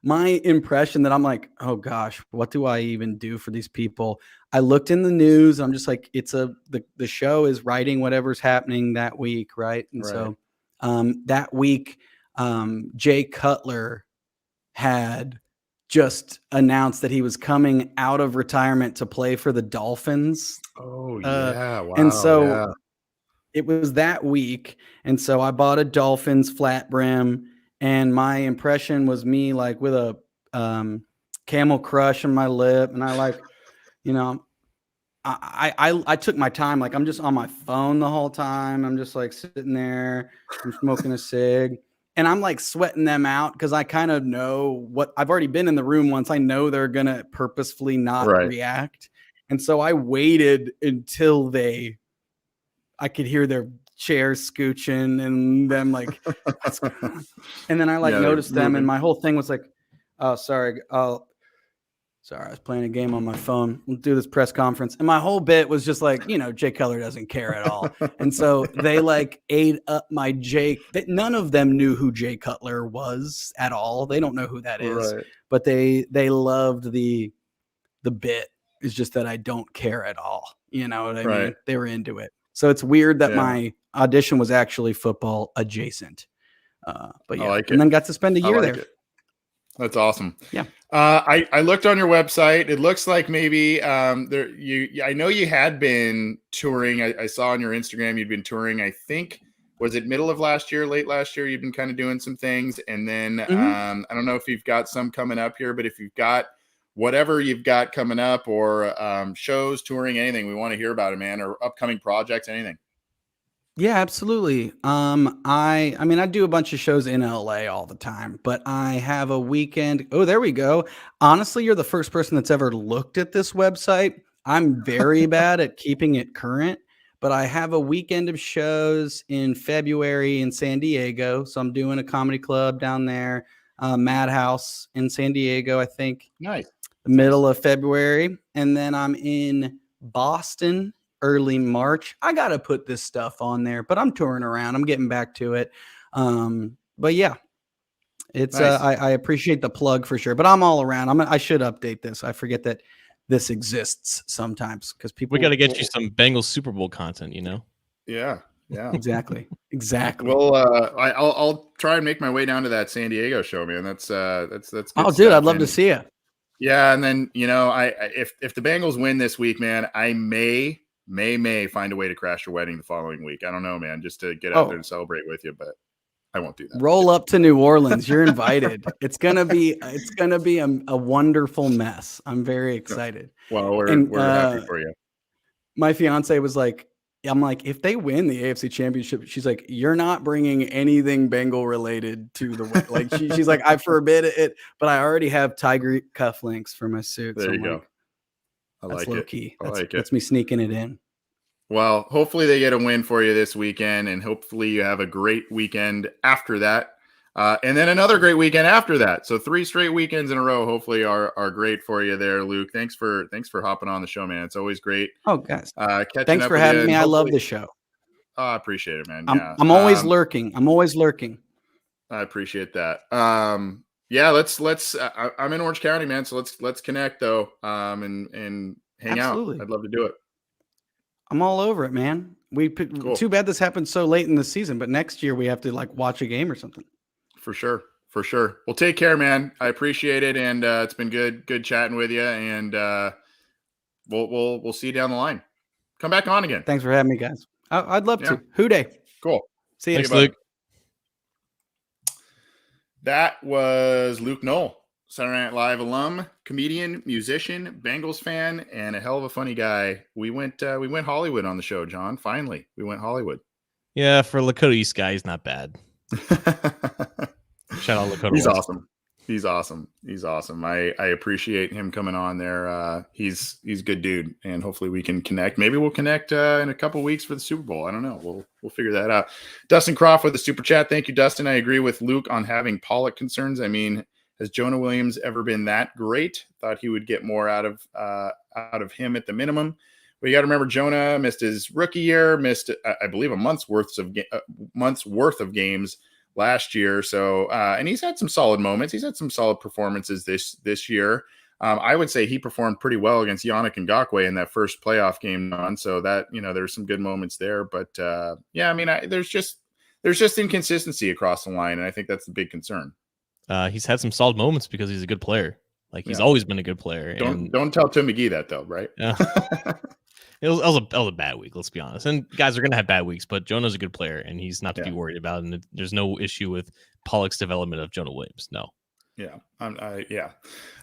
my impression that I'm like, oh gosh, what do I even do for these people? I looked in the news. I'm just like, the show is writing whatever's happening that week. Right. And so that week, Jay Cutler had just announced that he was coming out of retirement to play for the Dolphins. Oh yeah, wow. And so yeah. it was that week. And so I bought a Dolphins flat brim, and my impression was me like with a Camel Crush on my lip. And I like, you know, I took my time. Like, I'm just on my phone the whole time. I'm just like sitting there. I'm smoking a cig, and I'm like sweating them out because I kind of know what I've already been in the room once. I know they're going to purposefully not react. And so I waited until I could hear their chairs scooching and them like, what's going on? And then I like noticed them, and my whole thing was like, oh, sorry. Sorry, I was playing a game on my phone. We'll do this press conference. And my whole bit was just like, Jay Cutler doesn't care at all. And so they like ate up my none of them knew who Jay Cutler was at all. They don't know who that is. Right. But they loved the bit. It's just that I don't care at all. You know what I mean? They were into it. So it's weird that my audition was actually football adjacent. But yeah, and then got to spend a year there. That's awesome. Yeah. I looked on your website. It looks like maybe I know you had been touring. I saw on your Instagram you'd been touring. I think, was it middle of last year, late last year? You've been kind of doing some things, and then I don't know if you've got some coming up here, but if you've got whatever you've got coming up, or shows, touring, anything, we want to hear about it, man, or upcoming projects, anything. Yeah, absolutely. I mean, I do a bunch of shows in LA all the time, but I have a weekend. Oh, there we go. Honestly, you're the first person that's ever looked at this website. I'm very bad at keeping it current, but I have a weekend of shows in February in San Diego. So I'm doing a comedy club down there, Madhouse in San Diego, I think. Nice. The middle of February. And then I'm in Boston early March. I got to put this stuff on there, but I'm touring around. I'm getting back to it. But yeah, it's, nice. I appreciate the plug for sure, but I'm all around. I should update this. I forget that this exists sometimes because people, we got to get you some Bengals Super Bowl content, Yeah. Yeah, exactly. Well, I'll try and make my way down to that San Diego show, man. That's good oh, dude, stuff. I'd love to see you. Yeah. And then, if the Bengals win this week, man, I may find a way to crash your wedding the following week. I don't know, man, just to get out there and celebrate with you, but I won't do that. Roll up to New Orleans. You're invited. It's gonna be a wonderful mess. I'm very excited. Well, we're happy for you. My fiance was like, I'm like, if they win the AFC Championship, she's like, you're not bringing anything Bengal related to the wedding. Like she's like, I forbid it, but I already have tiger cufflinks for my suit. There you go. That's low key. That's me sneaking it in. Well, hopefully they get a win for you this weekend, and hopefully you have a great weekend after that. And then another great weekend after that. So 3 straight weekends in a row, hopefully are great for you there, Luke. Thanks for hopping on the show, man. It's always great. Oh, guys. Thanks for having me. I love the show. I appreciate it, man. I'm always lurking. I'm always lurking. I appreciate that. Yeah, let's I'm in Orange County, man. So let's connect though. And hang Absolutely. out. I'd love to do it. I'm all over it, man. Cool. Too bad this happened so late in the season, but next year we have to like watch a game or something. For sure. Well, take care, man. I appreciate it, and it's been good chatting with you. And we'll see you down the line. Come back on again. Thanks for having me, guys. I'd love to. Who day? Cool. See you. Thanks, Luke. That was Luke Knoll, Saturday Night Live alum, comedian, musician, Bengals fan, and a hell of a funny guy. We went Hollywood on the show, John. Finally, we went Hollywood. Yeah, for Lakota East guy, he's not bad. Shout out Lakota. He's awesome. He's awesome. I appreciate him coming on there. He's a good dude, and hopefully we can connect. Maybe we'll connect in a couple weeks for the Super Bowl. I don't know. We'll figure that out. Dustin Croft with the super chat. Thank you, Dustin. I agree with Luke on having Pollock concerns. I mean, has Jonah Williams ever been that great? Thought he would get more out of him at the minimum. But you got to remember, Jonah missed his rookie year, missed I believe a month's worth of games last year. So, and he's had some solid moments. He's had some solid performances this year. I would say he performed pretty well against Yannick Ngakoue in that first playoff game on. So that, there's some good moments there. But yeah, I mean, there's just inconsistency across the line, and I think that's the big concern. He's had some solid moments because he's a good player. Like he's always been a good player. Don't tell Tim McGee that though, right? Yeah. It was a bad week, let's be honest. And guys are going to have bad weeks, but Jonah's a good player, and he's not to be worried about. And there's no issue with Pollock's development of Jonah Williams. No. Yeah.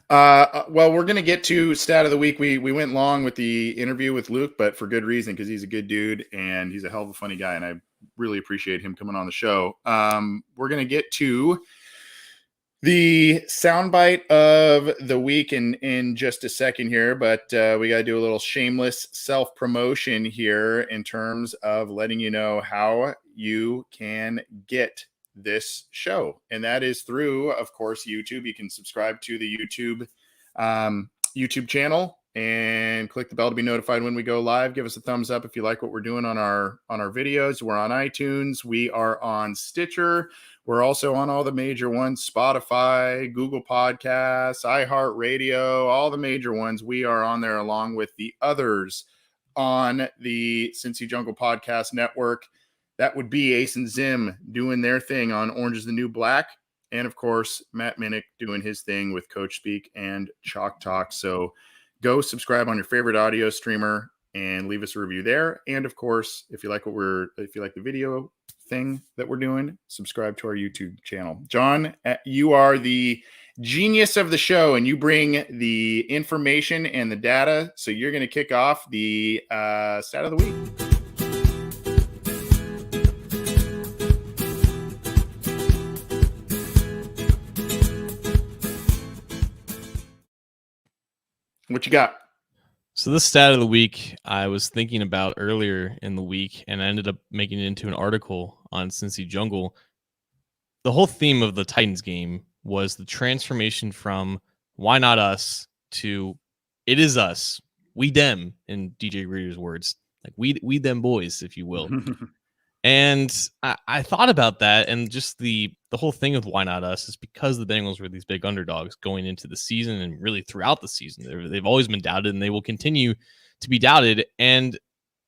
Well, we're going to get to stat of the week. We went long with the interview with Luke, but for good reason, because he's a good dude and he's a hell of a funny guy, and I really appreciate him coming on the show. We're going to get to the soundbite of the week in just a second here, but we got to do a little shameless self-promotion here in terms of letting you know how you can get this show. And that is through, of course, YouTube. You can subscribe to the YouTube channel and click the bell to be notified when we go live. Give us a thumbs up if you like what we're doing on our videos. We're on iTunes. We are on Stitcher. We're also on all the major ones, Spotify, Google Podcasts, iHeartRadio, all the major ones. We are on there along with the others on the Cincy Jungle Podcast Network. That would be Ace and Zim doing their thing on Orange is the New Black. And, of course, Matt Minnick doing his thing with Coach Speak and Chalk Talk. So go subscribe on your favorite audio streamer and leave us a review there. And, of course, if you like the video thing that we're doing, subscribe to our YouTube channel. John, you are the genius of the show, and you bring the information and the data. So you're going to kick off the stat of the week. What you got? So this stat of the week I was thinking about earlier in the week, and I ended up making it into an article on Cincy Jungle. The whole theme of the Titans game was the transformation from why not us to it is us, we them, in DJ Reader's words, like we them boys, if you will. And I thought about that, and just the whole thing with why not us is because the Bengals were these big underdogs going into the season and really throughout the season. They've always been doubted, and they will continue to be doubted. And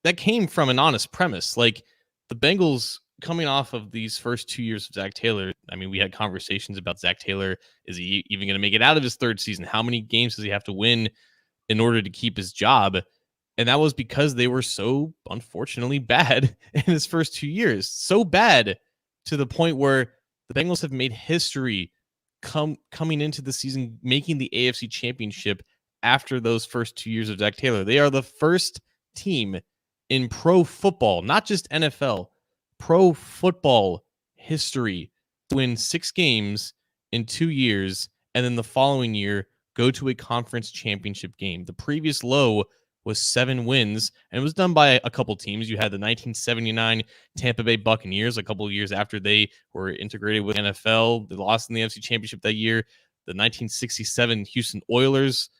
that came from an honest premise. Like the Bengals coming off of these first 2 years of Zach Taylor, I mean, we had conversations about Zach Taylor. Is he even going to make it out of his third season? How many games does he have to win in order to keep his job? And that was because they were so unfortunately bad in his first 2 years. So bad to the point where the Bengals have made history coming into the season, making the AFC Championship after those first 2 years of Zach Taylor. They are the first team in pro football, not just NFL, pro football history to win 6 games in 2 years, and then the following year go to a conference championship game. The previous low was 7 wins, and it was done by a couple teams. You had the 1979 Tampa Bay Buccaneers a couple of years after they were integrated with NFL. They lost in the AFC Championship that year. The 1967 Houston Oilers,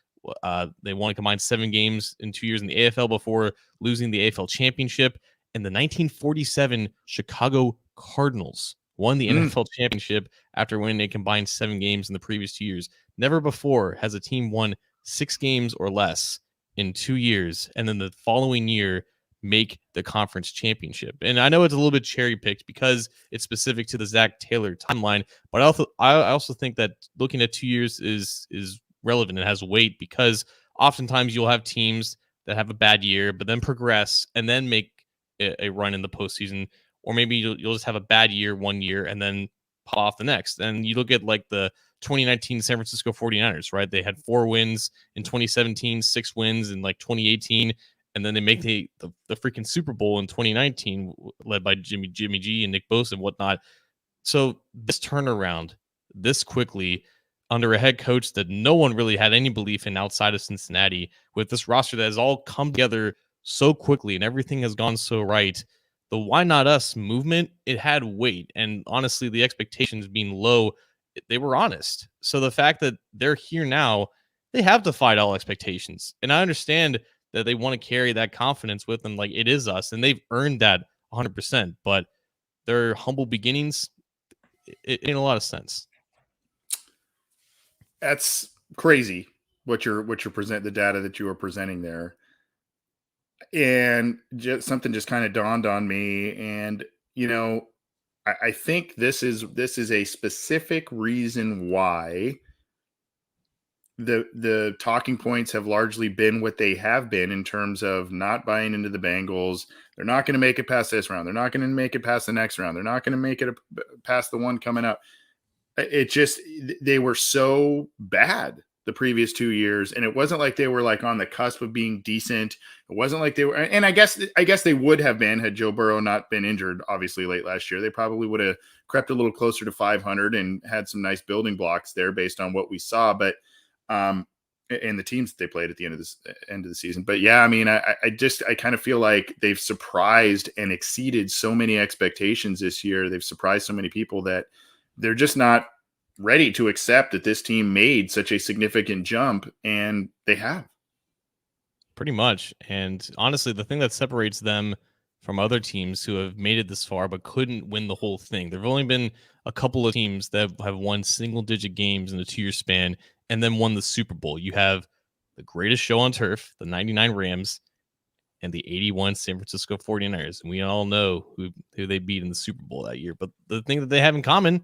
they won a combined 7 games in 2 years in the AFL before losing the AFL Championship. And the 1947 Chicago Cardinals won the NFL Championship after winning a combined 7 games in the previous 2 years. Never before has a team won 6 games or less in 2 years, and then the following year make the conference championship. And I know it's a little bit cherry picked because it's specific to the Zach Taylor timeline, but I also think that looking at 2 years is relevant. It has weight because oftentimes you'll have teams that have a bad year, but then progress and then make a run in the postseason, or maybe you'll just have a bad year 1 year and then pop off the next. And you look at like the 2019 San Francisco 49ers, right? They had 4 wins in 2017, 6 wins in like 2018, and then they make the freaking Super Bowl in 2019, led by Jimmy G and Nick Bosa and whatnot. So this turnaround this quickly under a head coach that no one really had any belief in outside of Cincinnati, with this roster that has all come together so quickly and everything has gone so right. The why not us movement, it had weight. And honestly, the expectations being low, they were honest. So the fact that they're here now, they have defied all expectations. And I understand that they want to carry that confidence with them. Like, it is us, and they've earned that 100%. But their humble beginnings, it made a lot of sense. That's crazy what you're the data that you are presenting there. And something just kind of dawned on me. And, you know, I think this is a specific reason why the talking points have largely been what they have been in terms of not buying into the Bengals. They're not going to make it past this round. They're not going to make it past the next round. They're not going to make it past the one coming up. It just, they were so bad the previous 2 years, and it wasn't like they were like on the cusp of being decent. It wasn't like they were, and I guess they would have been had Joe Burrow not been injured, obviously, late last year. They probably would have crept a little closer to 500 and had some nice building blocks there based on what we saw. But and the teams that they played at the end of the season. But yeah, I mean, I kind of feel like they've surprised and exceeded so many expectations this year. They've surprised so many people that they're just not ready to accept that this team made such a significant jump, and they have. Pretty much. And honestly, the thing that separates them from other teams who have made it this far but couldn't win the whole thing, there have only been a couple of teams that have won single-digit games in a 2-year span and then won the Super Bowl. You have the greatest show on turf, the 99 Rams, and the 81 San Francisco 49ers. And we all know who they beat in the Super Bowl that year. But the thing that they have in common,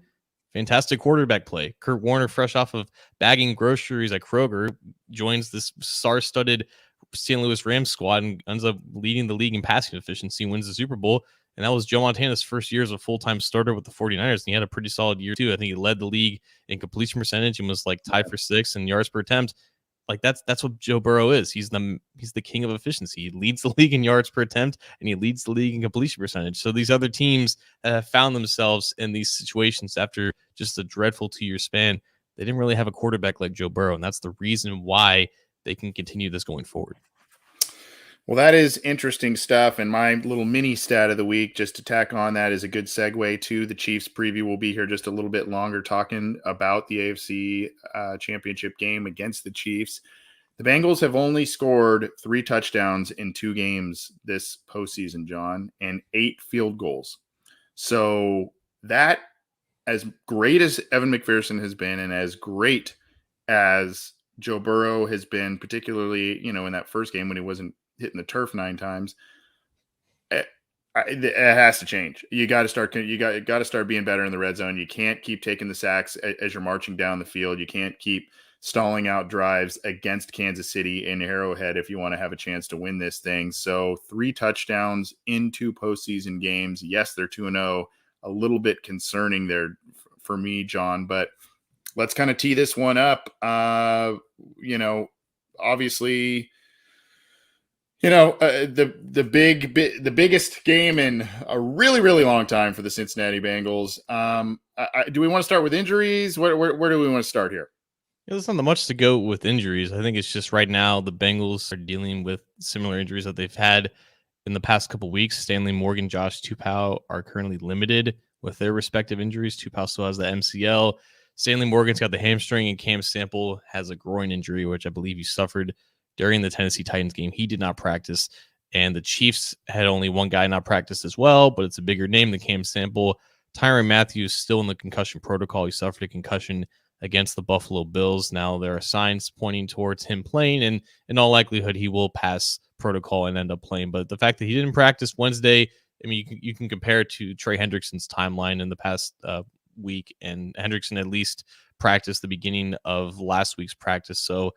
fantastic quarterback play. Kurt Warner, fresh off of bagging groceries at Kroger, joins this star-studded St. Louis Rams squad and ends up leading the league in passing efficiency, wins the Super Bowl. And that was Joe Montana's first year as a full-time starter with the 49ers. And he had a pretty solid year, too. I think he led the league in completion percentage and was like tied for 6th in yards per attempt. Like that's what Joe Burrow is. He's the king of efficiency. He leads the league in yards per attempt, and he leads the league in completion percentage. So these other teams that have found themselves in these situations after just a dreadful 2-year span, they didn't really have a quarterback like Joe Burrow. And that's the reason why they can continue this going forward. Well, that is interesting stuff. And my little mini stat of the week, just to tack on that, is a good segue to the Chiefs preview. We'll be here just a little bit longer talking about the AFC Championship game against the Chiefs. The Bengals have only scored 3 touchdowns in 2 games this postseason, John, and 8 field goals. So that, as great as Evan McPherson has been and as great as Joe Burrow has been, particularly, in that first game when he wasn't hitting the turf 9 times, it has to change. You got to start being better in the red zone. You can't keep taking the sacks as you're marching down the field. You can't keep stalling out drives against Kansas City in Arrowhead if you want to have a chance to win this thing. So 3 touchdowns in 2 postseason games. Yes, they're 2-0. A little bit concerning there for me, John, but let's kind of tee this one up. Obviously, the biggest game in a really, really long time for the Cincinnati Bengals. Do we want to start with injuries? Where do we want to start here? There's not much to go with injuries. I think it's just right now the Bengals are dealing with similar injuries that they've had in the past couple of weeks. Stanley Morgan, Josh Tupou are currently limited with their respective injuries. Tupou still has the MCL. Stanley Morgan's got the hamstring, and Cam Sample has a groin injury, which I believe he suffered during the Tennessee Titans game. He did not practice, and the Chiefs had only one guy not practice as well, but it's a bigger name than Cam Sample. Tyrann Mathieu still in the concussion protocol. He suffered a concussion against the Buffalo Bills. Now there are signs pointing towards him playing, and in all likelihood, he will pass protocol and end up playing. But the fact that he didn't practice Wednesday, I mean, you can compare it to Trey Hendrickson's timeline in the past week, and Hendrickson at least practiced the beginning of last week's practice. So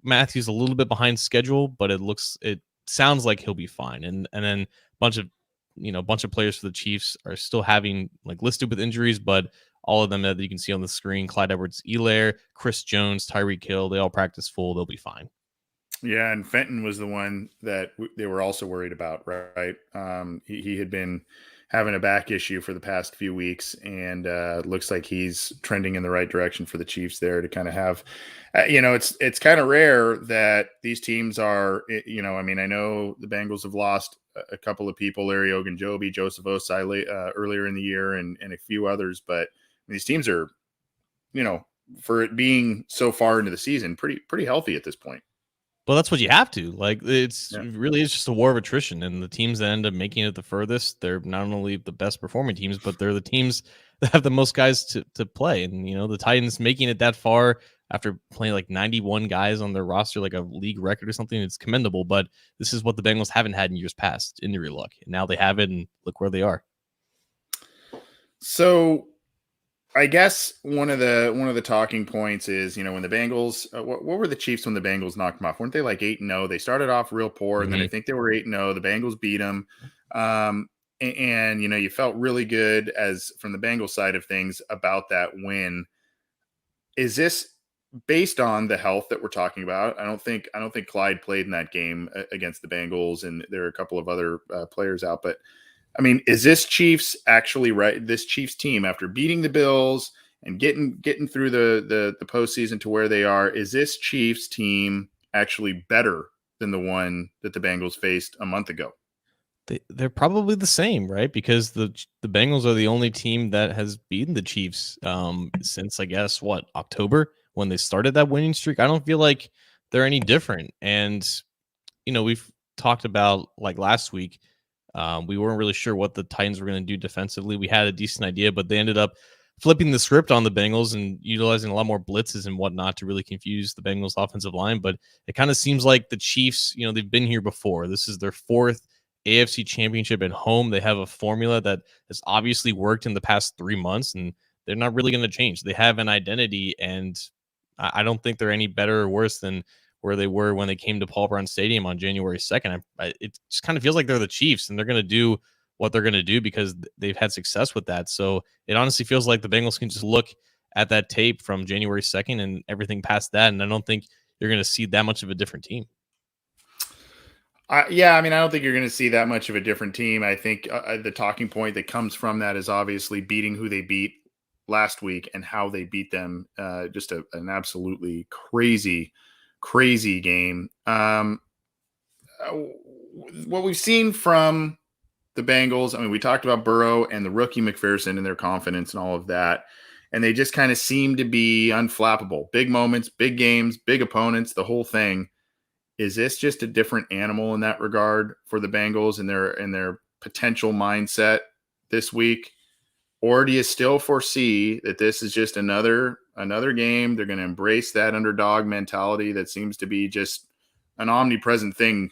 Matthew's a little bit behind schedule, but it sounds like he'll be fine. And then a bunch of players for the Chiefs are still having listed with injuries, but all of them that you can see on the screen: Clyde Edwards-Helaire, Chris Jones, Tyreek Hill, they all practice full. They'll be fine. Yeah, and Fenton was the one that they were also worried about, right? He had been having a back issue for the past few weeks, and looks like he's trending in the right direction for the Chiefs there to kind of have, it's kind of rare that these teams are, I know the Bengals have lost a couple of people, Larry Ogunjobi, Joseph Osai earlier in the year, and a few others, but these teams are, for it being so far into the season, pretty healthy at this point. Well, that's what you have to. Really is just a war of attrition, and the teams that end up making it the furthest, they're not only the best performing teams, but they're the teams that have the most guys to play. And the Titans making it that far after playing 91 guys on their roster, like a league record or something, it's commendable. But this is what the Bengals haven't had in years past, injury luck, and now they have it, and look where they are. So I guess one of the talking points is, when the Bengals, what were the Chiefs when the Bengals knocked them off? Weren't they like 8-0? They started off real poor, and then I think they were 8-0. The Bengals beat them, and you felt really good as from the Bengals side of things about that win. Is this based on the health that we're talking about? I don't think Clyde played in that game against the Bengals, and there are a couple of other players out, but. I mean, is this Chiefs actually right? This Chiefs team, after beating the Bills and getting through the postseason to where they are, is this Chiefs team actually better than the one that the Bengals faced a month ago? They're probably the same, right? Because the Bengals are the only team that has beaten the Chiefs since, I guess, October, when they started that winning streak. I don't feel like they're any different. And we've talked about, like, last week. We weren't really sure what the Titans were going to do defensively. We had a decent idea, but they ended up flipping the script on the Bengals and utilizing a lot more blitzes and whatnot to really confuse the Bengals offensive line. But it kind of seems like the Chiefs, they've been here before. This is their 4th AFC Championship at home. They have a formula that has obviously worked in the past 3 months, and they're not really going to change. They have an identity, and I don't think they're any better or worse than where they were when they came to Paul Brown Stadium on January 2nd. It just kind of feels like they're the Chiefs, and they're going to do what they're going to do because they've had success with that. So it honestly feels like the Bengals can just look at that tape from January 2nd and everything past that, and I don't think you're going to see that much of a different team. Yeah, I mean, I don't think you're going to see that much of a different team. I think the talking point that comes from that is obviously beating who they beat last week and how they beat them. Just an absolutely crazy game. What we've seen from the Bengals, I mean, we talked about Burrow and the rookie McPherson and their confidence and all of that, and they just kind of seem to be unflappable. Big moments, big games, big opponents, the whole thing. Is this just a different animal in that regard for the Bengals and their potential mindset this week? Or do you still foresee that this is just another game? They're going to embrace that underdog mentality that seems to be just an omnipresent thing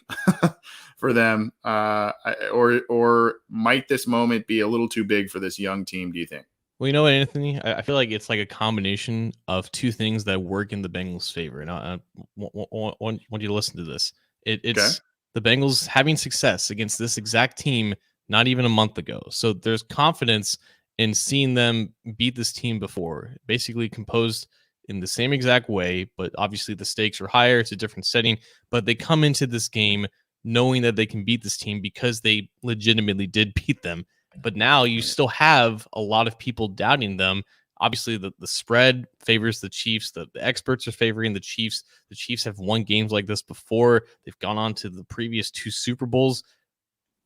for them. Or might this moment be a little too big for this young team, do you think? Well, you know what, Anthony? I feel like it's like a combination of two things that work in the Bengals' favor. And I want you to listen to this. It's the Bengals having success against this exact team not even a month ago. So there's confidence in seeing them beat this team before, basically composed in the same exact way, but obviously the stakes are higher. It's a different setting, but they come into this game knowing that they can beat this team because they legitimately did beat them. But now you still have a lot of people doubting them. Obviously, the spread favors the Chiefs. The experts are favoring the Chiefs. The Chiefs have won games like this before. They've gone on to the previous 2 Super Bowls.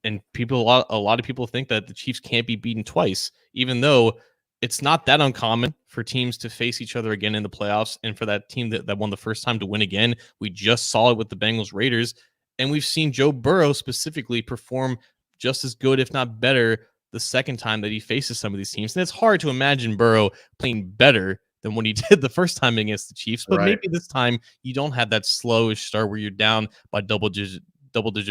And a lot of people think that the Chiefs can't be beaten twice, even though it's not that uncommon for teams to face each other again in the playoffs. And for that team that won the first time to win again, we just saw it with the Bengals Raiders. And we've seen Joe Burrow specifically perform just as good, if not better, the second time that he faces some of these teams. And it's hard to imagine Burrow playing better than what he did the first time against the Chiefs. But maybe this time you don't have that slowish start where you're down by double digit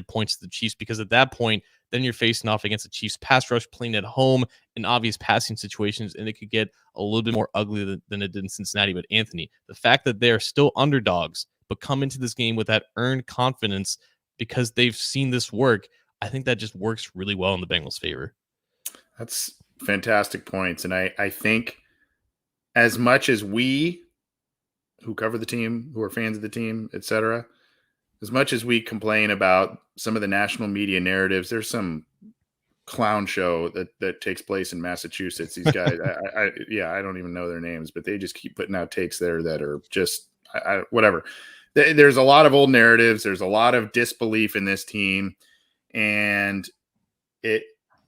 points to the Chiefs, because at that point, then you're facing off against the Chiefs pass rush, playing at home in obvious passing situations, and it could get a little bit more ugly than it did in Cincinnati. But Anthony, the fact that they're still underdogs, but come into this game with that earned confidence because they've seen this work, I think that just works really well in the Bengals' favor. That's fantastic points. And I think as much as we who cover the team, who are fans of the team, et cetera, as much as we complain about some of the national media narratives, there's some clown show that takes place in Massachusetts. These guys, I don't even know their names, but they just keep putting out takes there that are just whatever. There's a lot of old narratives. There's a lot of disbelief in this team, and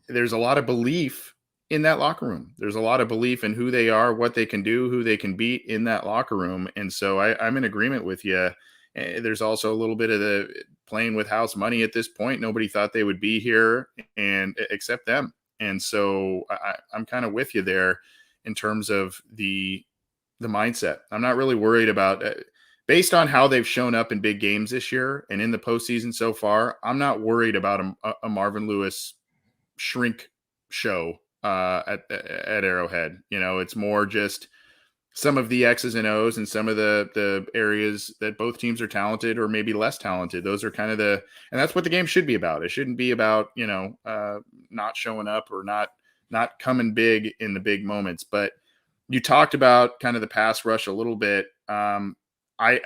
there's a lot of belief in that locker room. There's a lot of belief in who they are, what they can do, who they can beat in that locker room. And so I'm in agreement with you. There's also a little bit of the playing with house money at this point. Nobody thought they would be here and except them. And so I'm kind of with you there in terms of the mindset. I'm not really worried about based on how they've shown up in big games this year and in the postseason so far. I'm not worried about a Marvin Lewis shrink show at Arrowhead. It's more just some of the X's and O's and some of the areas that both teams are talented or maybe less talented. Those are kind of and that's what the game should be about. It shouldn't be about, not showing up or not coming big in the big moments. But you talked about kind of the pass rush a little bit.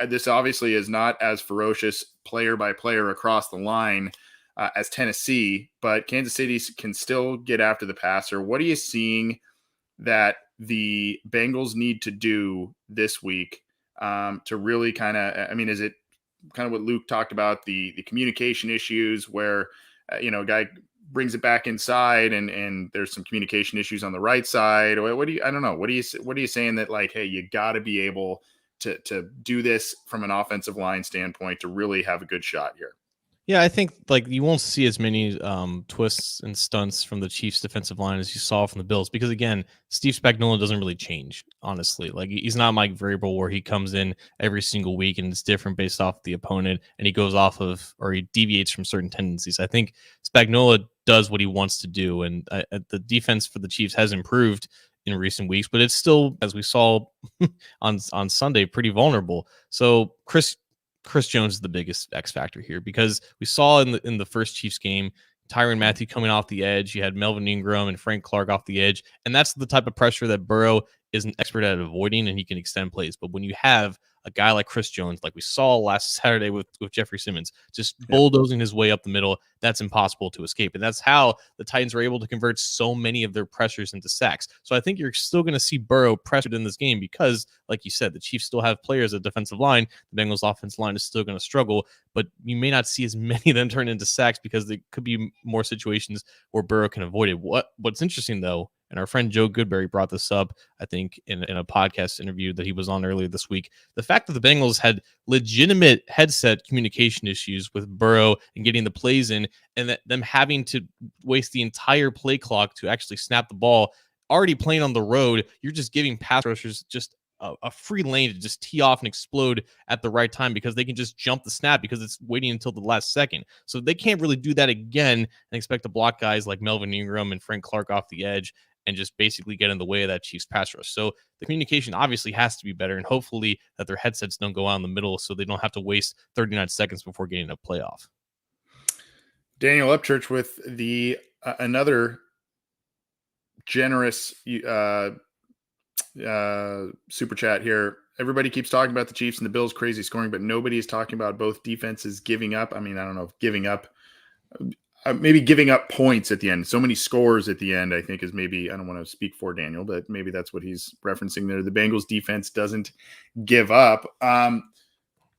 This obviously is not as ferocious player by player across the line as Tennessee, but Kansas City can still get after the passer. What are you seeing that the Bengals need to do this week to really kind of, is it kind of what Luke talked about, the communication issues where, a guy brings it back inside and there's some communication issues on the right side? Or what are you saying that, like, hey, you got to be able to do this from an offensive line standpoint to really have a good shot here? Yeah, I think like you won't see as many twists and stunts from the Chiefs defensive line as you saw from the Bills, because again, Steve Spagnuolo doesn't really change, honestly. Like, he's not Mike Vrabel where he comes in every single week and it's different based off the opponent and he goes off of, or he deviates from certain tendencies. I think Spagnuolo does what he wants to do, and the defense for the Chiefs has improved in recent weeks, but it's still, as we saw on Sunday, pretty vulnerable. So Chris Jones is the biggest X factor here, because we saw in the first Chiefs game, Tyrann Mathieu coming off the edge. You had Melvin Ingram and Frank Clark off the edge, and that's the type of pressure that Burrow is an expert at avoiding, and he can extend plays. But when you have a guy like Chris Jones, like we saw last Saturday with Jeffrey Simmons, just bulldozing his way up the middle, that's impossible to escape. And that's how the Titans were able to convert so many of their pressures into sacks. So I think you're still going to see Burrow pressured in this game because, like you said, the Chiefs still have players at defensive line. The Bengals offensive line is still going to struggle, but you may not see as many of them turn into sacks because there could be more situations where Burrow can avoid it. What's interesting, though, and our friend Joe Goodberry brought this up, I think, in a podcast interview that he was on earlier this week. The fact that the Bengals had legitimate headset communication issues with Burrow and getting the plays in, and that them having to waste the entire play clock to actually snap the ball, already playing on the road, you're just giving pass rushers just a free lane to just tee off and explode at the right time because they can just jump the snap because it's waiting until the last second. So they can't really do that again and expect to block guys like Melvin Ingram and Frank Clark off the edge and just basically get in the way of that Chiefs pass rush. So the communication obviously has to be better, and hopefully that their headsets don't go out in the middle so they don't have to waste 39 seconds before getting a playoff. Daniel Upchurch with the another generous super chat here. Everybody keeps talking about the Chiefs and the Bills crazy scoring, but nobody is talking about both defenses giving up. I mean, I don't know if giving up, maybe giving up points at the end. So many scores at the end, I think, is maybe, I don't want to speak for Daniel, but maybe that's what he's referencing there. The Bengals defense doesn't give up.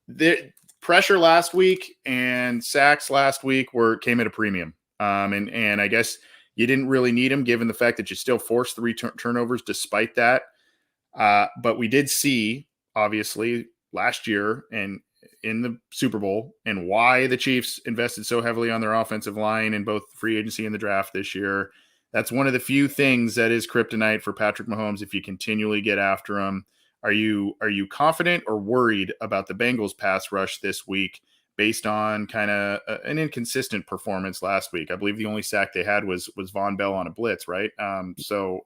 The pressure last week and sacks last week came at a premium. And I guess you didn't really need them given the fact that you still forced 3 turnovers despite that. But we did see, obviously, last year and in the Super Bowl, and why the Chiefs invested so heavily on their offensive line in both free agency and the draft this year. That's one of the few things that is kryptonite for Patrick Mahomes if you continually get after him. Are you confident or worried about the Bengals pass rush this week based on kind of an inconsistent performance last week? I believe the only sack they had was Von Bell on a blitz, right? So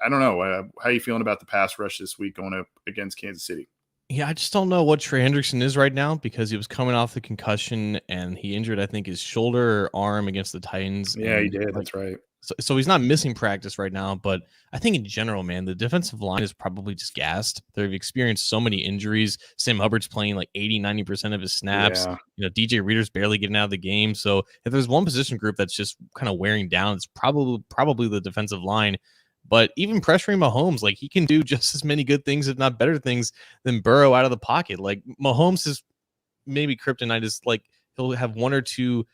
I don't know. How are you feeling about the pass rush this week going up against Kansas City? Yeah, I just don't know what Trey Hendrickson is right now because he was coming off the concussion and he injured, I think, his shoulder or arm against the Titans. Yeah, and he did. That's right. So he's not missing practice right now, but I think in general, man, the defensive line is probably just gassed. They've experienced so many injuries. Sam Hubbard's playing like 80-90% of his snaps. Yeah. DJ Reader's barely getting out of the game. So if there's one position group that's just kind of wearing down, it's probably the defensive line. But even pressuring Mahomes, like, he can do just as many good things, if not better things, than Burrow out of the pocket. Like, Mahomes is maybe kryptonite is like he'll have 1 or 2,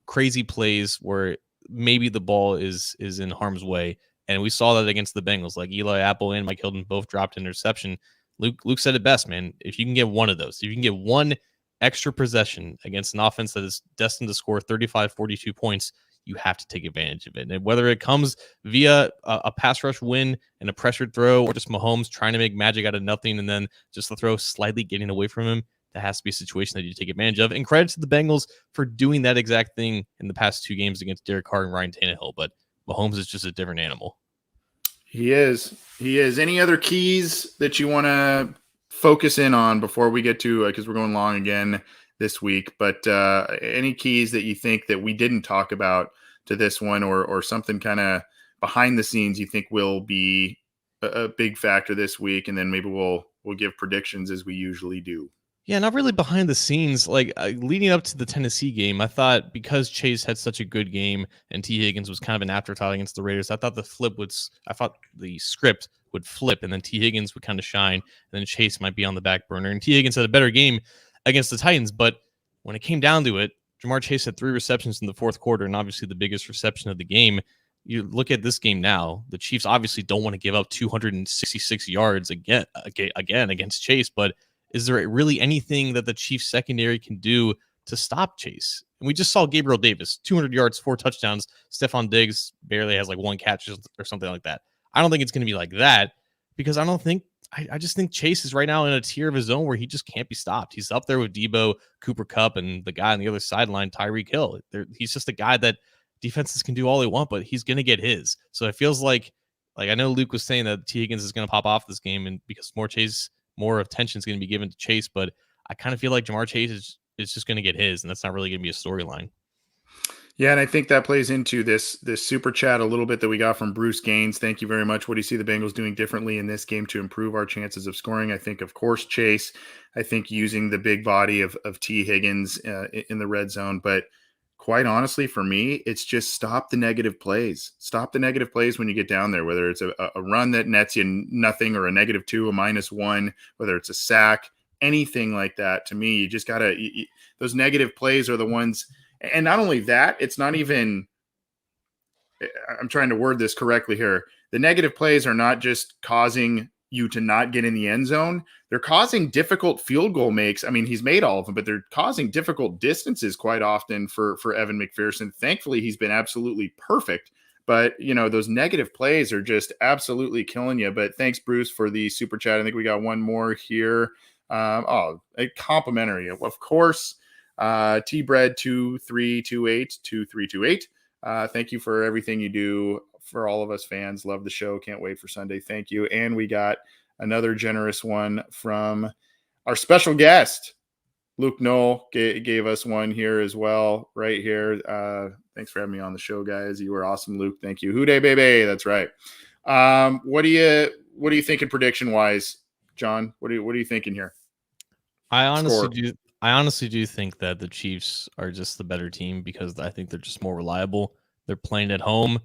crazy plays where maybe the ball is in harm's way. And we saw that against the Bengals. Like, Eli Apple and Mike Hilton both dropped interception. Luke said it best, man. If you can get one of those, if you can get one extra possession against an offense that is destined to score 35, 42 points, you have to take advantage of it. And whether it comes via a pass rush win and a pressured throw or just Mahomes trying to make magic out of nothing and then just the throw slightly getting away from him, that has to be a situation that you take advantage of. And credit to the Bengals for doing that exact thing in the past 2 games against Derek Carr and Ryan Tannehill. But Mahomes is just a different animal. He is. Any other keys that you want to focus in on before we get to, because we're going long again this week, but any keys that you think that we didn't talk about to this one, or something kind of behind the scenes you think will be a big factor this week, and then maybe we'll give predictions as we usually do. Yeah, not really behind the scenes. Like leading up to the Tennessee game, I thought because Chase had such a good game and T. Higgins was kind of an afterthought against the Raiders, I thought the script would flip and then T. Higgins would kind of shine and then Chase might be on the back burner. And T. Higgins had a better game against the Titans, but when it came down to it, Jamar Chase had 3 receptions in the fourth quarter and obviously the biggest reception of the game. You look at this game now, the Chiefs obviously don't want to give up 266 yards again against Chase, but is there really anything that the Chiefs secondary can do to stop Chase? And we just saw Gabriel Davis, 200 yards, 4 touchdowns. Stephon Diggs barely has like 1 catch or something like that. I don't think it's going to be like that because I just think Chase is right now in a tier of his own where he just can't be stopped. He's up there with Debo, Cooper Kupp, and the guy on the other sideline, Tyreek Hill. He's just a guy that defenses can do all they want, but he's going to get his. So it feels like I know Luke was saying that T. Higgins is going to pop off this game and because more attention is going to be given to Chase, but I kind of feel like Jamar Chase is just going to get his, and that's not really going to be a storyline. Yeah, and I think that plays into this super chat a little bit that we got from Bruce Gaines. Thank you very much. What do you see the Bengals doing differently in this game to improve our chances of scoring? I think, of course, Chase. I think using the big body of T. Higgins in the red zone, but quite honestly, for me, it's just stop the negative plays. Stop the negative plays when you get down there, whether it's a run that nets you nothing or a -2, a -1, whether it's a sack, anything like that. To me, you just got to – those negative plays are the ones – and not only that, it's not even – I'm trying to word this correctly here. The negative plays are not just causing you to not get in the end zone. They're causing difficult field goal makes. I mean, he's made all of them, but they're causing difficult distances quite often for Evan McPherson. Thankfully, he's been absolutely perfect. But, those negative plays are just absolutely killing you. But thanks, Bruce, for the super chat. I think we got one more here. A complimentary, of course. T-Bread 2328. Thank you for everything you do for all of us fans. Love the show. Can't wait for Sunday. Thank you. And we got another generous one from our special guest, Luke Knoll gave us one here as well, right here. Thanks for having me on the show, guys. You were awesome, Luke. Thank you. Hooday, baby. That's right. What are you thinking prediction wise, John? What are you thinking here? I honestly do think that the Chiefs are just the better team because I think they're just more reliable. They're playing at home.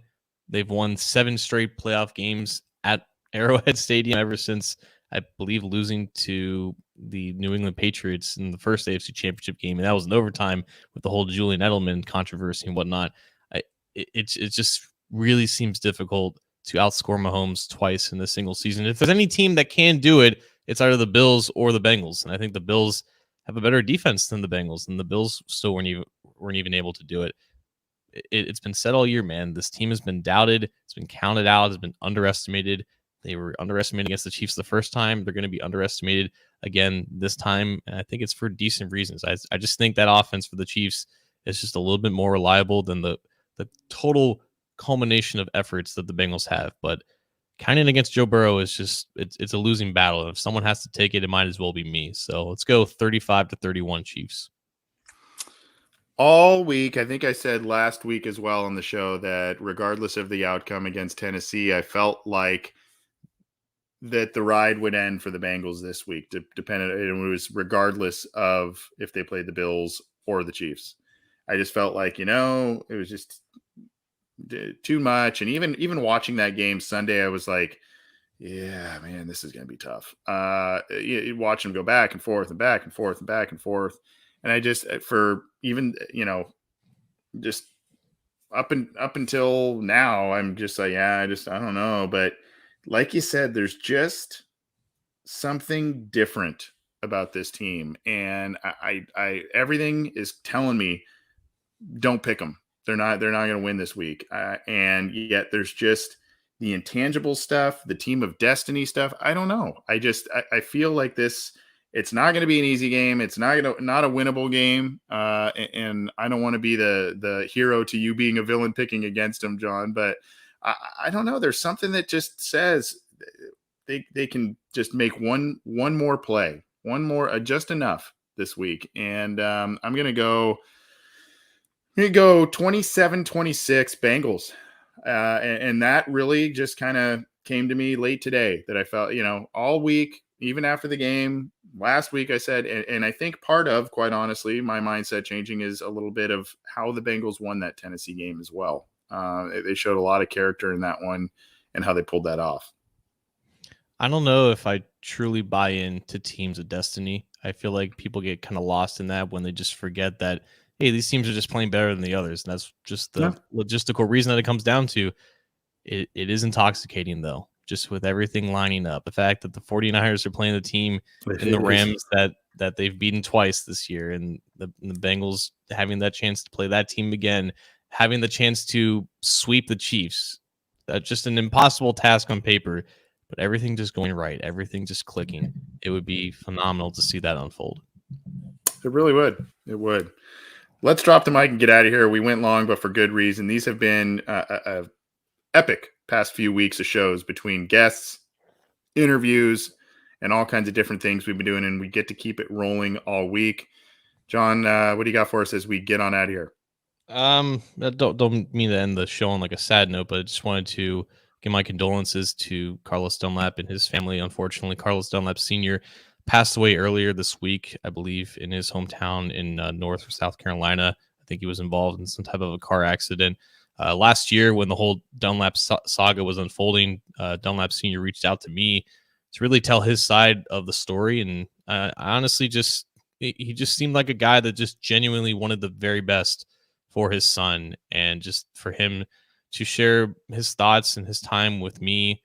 They've won 7 straight playoff games at Arrowhead Stadium ever since, I believe, losing to the New England Patriots in the first AFC Championship game. And that was in overtime with the whole Julian Edelman controversy and whatnot. It just really seems difficult to outscore Mahomes twice in a single season. If there's any team that can do it, it's either the Bills or the Bengals. And I think the Bills have a better defense than the Bengals, and the Bills still weren't even able to do it. It's been said all year, man. This team has been doubted. It's been counted out. It's been underestimated. They were underestimated against the Chiefs the first time. They're going to be underestimated again this time, and I think it's for decent reasons. I just think that offense for the Chiefs is just a little bit more reliable than the total culmination of efforts that the Bengals have. But counting against Joe Burrow is just it's a losing battle. If someone has to take it, it might as well be me. So let's go 35-31 Chiefs. All week, I think I said last week as well on the show that regardless of the outcome against Tennessee, I felt like that the ride would end for the Bengals this week, depending. It was regardless of if they played the Bills or the Chiefs. I just felt like, it was just too much. And even watching that game Sunday, I was like, yeah, man, this is going to be tough. You watch them go back and forth and back and forth and back and forth. And I just, for even, just up until now, I'm just like, I don't know. But like you said, there's just something different about this team. And I everything is telling me, don't pick them. They're not going to win this week. And yet there's just the intangible stuff, the team of destiny stuff. I don't know. I feel like this it's not going to be an easy game. It's not a winnable game. And I don't want to be the hero to you being a villain picking against them, John, but I don't know. There's something that just says they can just make one more play, one more, just enough this week. And I'm going to go 27-26 Bengals. And that really just kind of came to me late today, that I felt, all week, even after the game last week, I said, and I think part of, quite honestly, my mindset changing is a little bit of how the Bengals won that Tennessee game as well. They showed a lot of character in that one and how they pulled that off. I don't know if I truly buy into teams of destiny. I feel like people get kind of lost in that when they just forget that, hey, these teams are just playing better than the others. And that's just the logistical reason that it comes down to. It is intoxicating, though, just with everything lining up. The fact that the 49ers are playing the team in the Rams that they've beaten twice this year, and the Bengals having that chance to play that team again, having the chance to sweep the Chiefs. That's just an impossible task on paper, but everything just going right, everything just clicking. It would be phenomenal to see that unfold. It really would. It would. Let's drop the mic and get out of here. We went long, but for good reason. These have been a epic past few weeks of shows between guests, interviews, and all kinds of different things we've been doing, and we get to keep it rolling all week. John, what do you got for us as we get on out of here? I don't mean to end the show on like a sad note, but I just wanted to give my condolences to Carlos Dunlap and his family. Unfortunately, Carlos Dunlap Sr. passed away earlier this week, I believe, in his hometown in North or South Carolina. I think he was involved in some type of a car accident. Last year, when the whole Dunlap saga was unfolding, Dunlap Sr. reached out to me to really tell his side of the story. And I honestly he just seemed like a guy that just genuinely wanted the very best for his son, and just for him to share his thoughts and his time with me,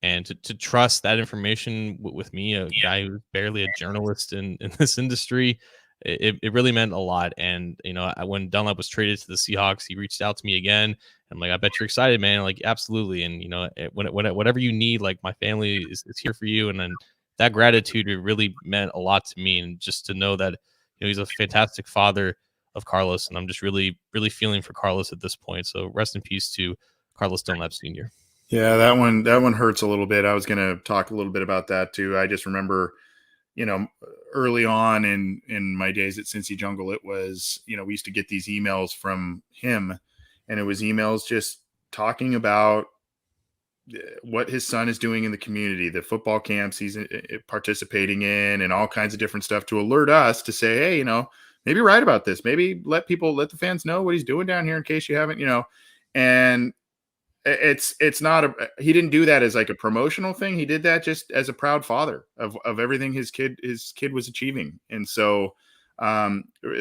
and to trust that information with me, a guy who's barely a journalist in this industry. It really meant a lot. And, when Dunlap was traded to the Seahawks, he reached out to me again. I'm like, I bet you're excited, man. Like, absolutely. And, whatever you need, like, my family is here for you. And then that gratitude really meant a lot to me. And just to know that, he's a fantastic father of Carlos. And I'm just really, really feeling for Carlos at this point. So rest in peace to Carlos Dunlap Sr. Yeah, that one hurts a little bit. I was going to talk a little bit about that too. I just remember, early on in my days at Cincy Jungle, it was, we used to get these emails from him, and it was emails just talking about what his son is doing in the community, the football camps he's participating in, and all kinds of different stuff to alert us to say, hey, maybe write about this, maybe let the fans know what he's doing down here in case you haven't, and it's not he didn't do that as like a promotional thing. He did that just as a proud father of everything his kid was achieving. And so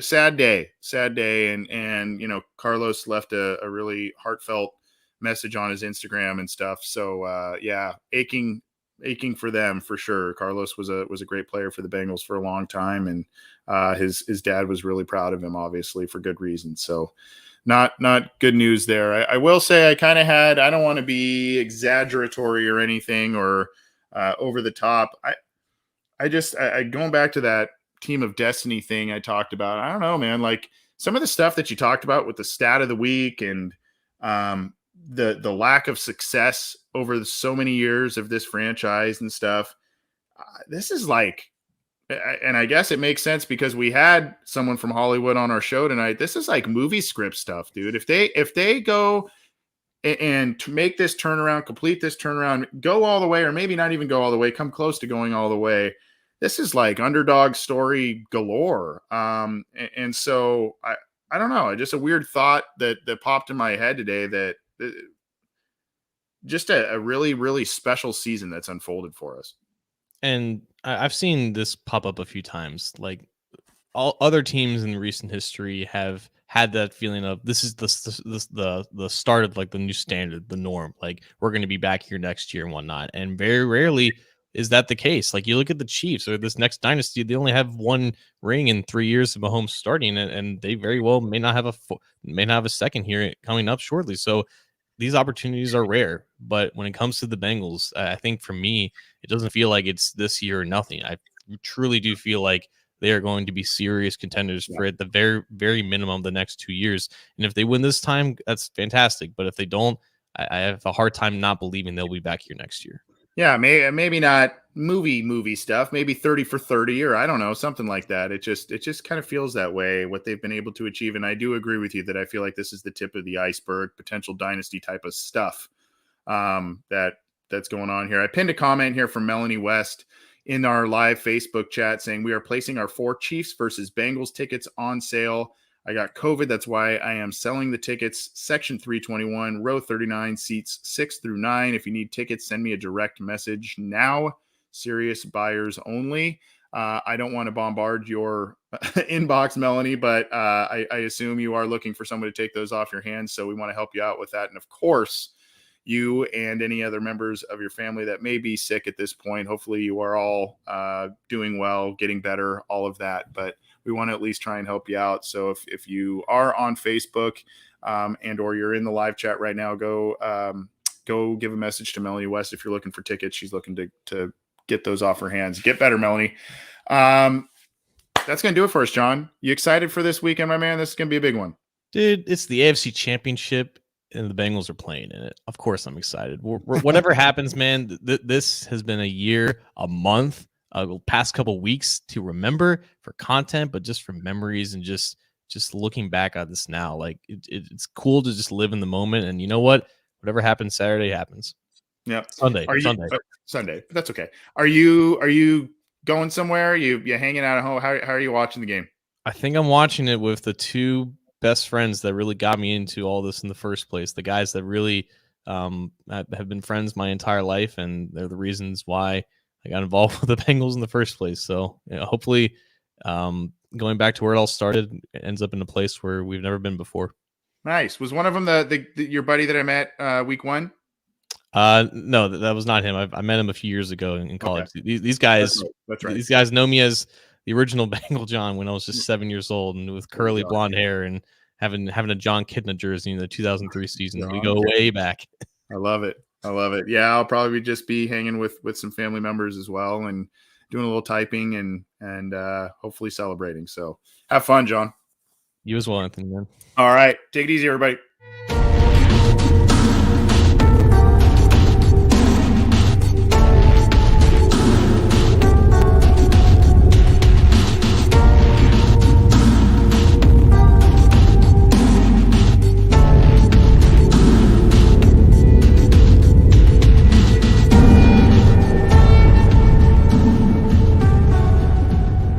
sad day. And Carlos left a really heartfelt message on his Instagram and stuff. So aching for them for sure. Carlos was a great player for the Bengals for a long time. And his dad was really proud of him, obviously, for good reason. So not good news there. I will say I kind of had, I don't want to be exaggeratory or anything or over the top. I going back to that team of destiny thing I talked about. I don't know, man, like some of the stuff that you talked about with the stat of the week and the lack of success over so many years of this franchise and stuff. This is like, and I guess it makes sense because we had someone from Hollywood on our show tonight. This is like movie script stuff, dude. If they go and to make this turnaround, complete this turnaround, go all the way, or maybe not even go all the way, come close to going all the way. This is like underdog story galore. And so I don't know. Just a weird thought that popped in my head today that just a really, really special season that's unfolded for us. And I've seen this pop up a few times. Like all other teams in recent history have had that feeling of this is the start of like the new standard, the norm. Like we're going to be back here next year and whatnot. And very rarely is that the case. Like you look at the Chiefs or this next dynasty, they only have one ring in 3 years of Mahomes starting, and they very well may not have a second here coming up shortly. So these opportunities are rare, but when it comes to the Bengals, I think for me, it doesn't feel like it's this year or nothing. I truly do feel like they are going to be serious contenders for at the very, very minimum the next 2 years. And if they win this time, that's fantastic. But if they don't, I have a hard time not believing they'll be back here next year. Yeah, maybe not movie stuff, maybe 30 for 30, or I don't know, something like that. It just kind of feels that way, what they've been able to achieve. And I do agree with you that I feel like this is the tip of the iceberg, potential dynasty type of stuff that's going on here. I pinned a comment here from Melanie West in our live Facebook chat saying we are placing our 4 Chiefs versus Bengals tickets on sale. I got COVID. That's why I am selling the tickets. Section 321, row 39, seats 6 through 9. If you need tickets, send me a direct message now. Serious buyers only. I don't want to bombard your inbox, Melanie, but I assume you are looking for someone to take those off your hands. So we want to help you out with that. And of course, you and any other members of your family that may be sick at this point, hopefully you are all doing well, getting better, all of that. But we want to at least try and help you out. So if you are on Facebook and or you're in the live chat right now, go give a message to Melanie West if you're looking for tickets. She's looking to get those off her hands. Get better, Melanie. That's going to do it for us, John. You excited for this weekend, my man? This is going to be a big one. Dude, it's the AFC Championship, and the Bengals are playing in it. Of course I'm excited. Whatever happens, man, this has been a year, a month, past couple weeks to remember for content, but just for memories and just looking back at this now. Like it's cool to just live in the moment. And you know what? Whatever happens Saturday happens. Yeah. Sunday. Sunday. But that's okay. Are you going somewhere? You hanging out at home? How are you watching the game? I think I'm watching it with the 2 best friends that really got me into all this in the first place. The guys that really have been friends my entire life, and they're the reasons why I got involved with the Bengals in the first place. So hopefully going back to where it all started, it ends up in a place where we've never been before. Nice. Was one of them your buddy that I met week 1? No, that was not him. I met him a few years ago in college. Okay. These guys, that's right. These guys know me as the original Bengal John when I was just 7 years old and with curly blonde hair and having a John Kidna jersey in the 2003 season. We go way back. I love it. Yeah, I'll probably just be hanging with some family members as well and doing a little typing and hopefully celebrating. So have fun, John. You as well, Anthony, man. All right. Take it easy, everybody.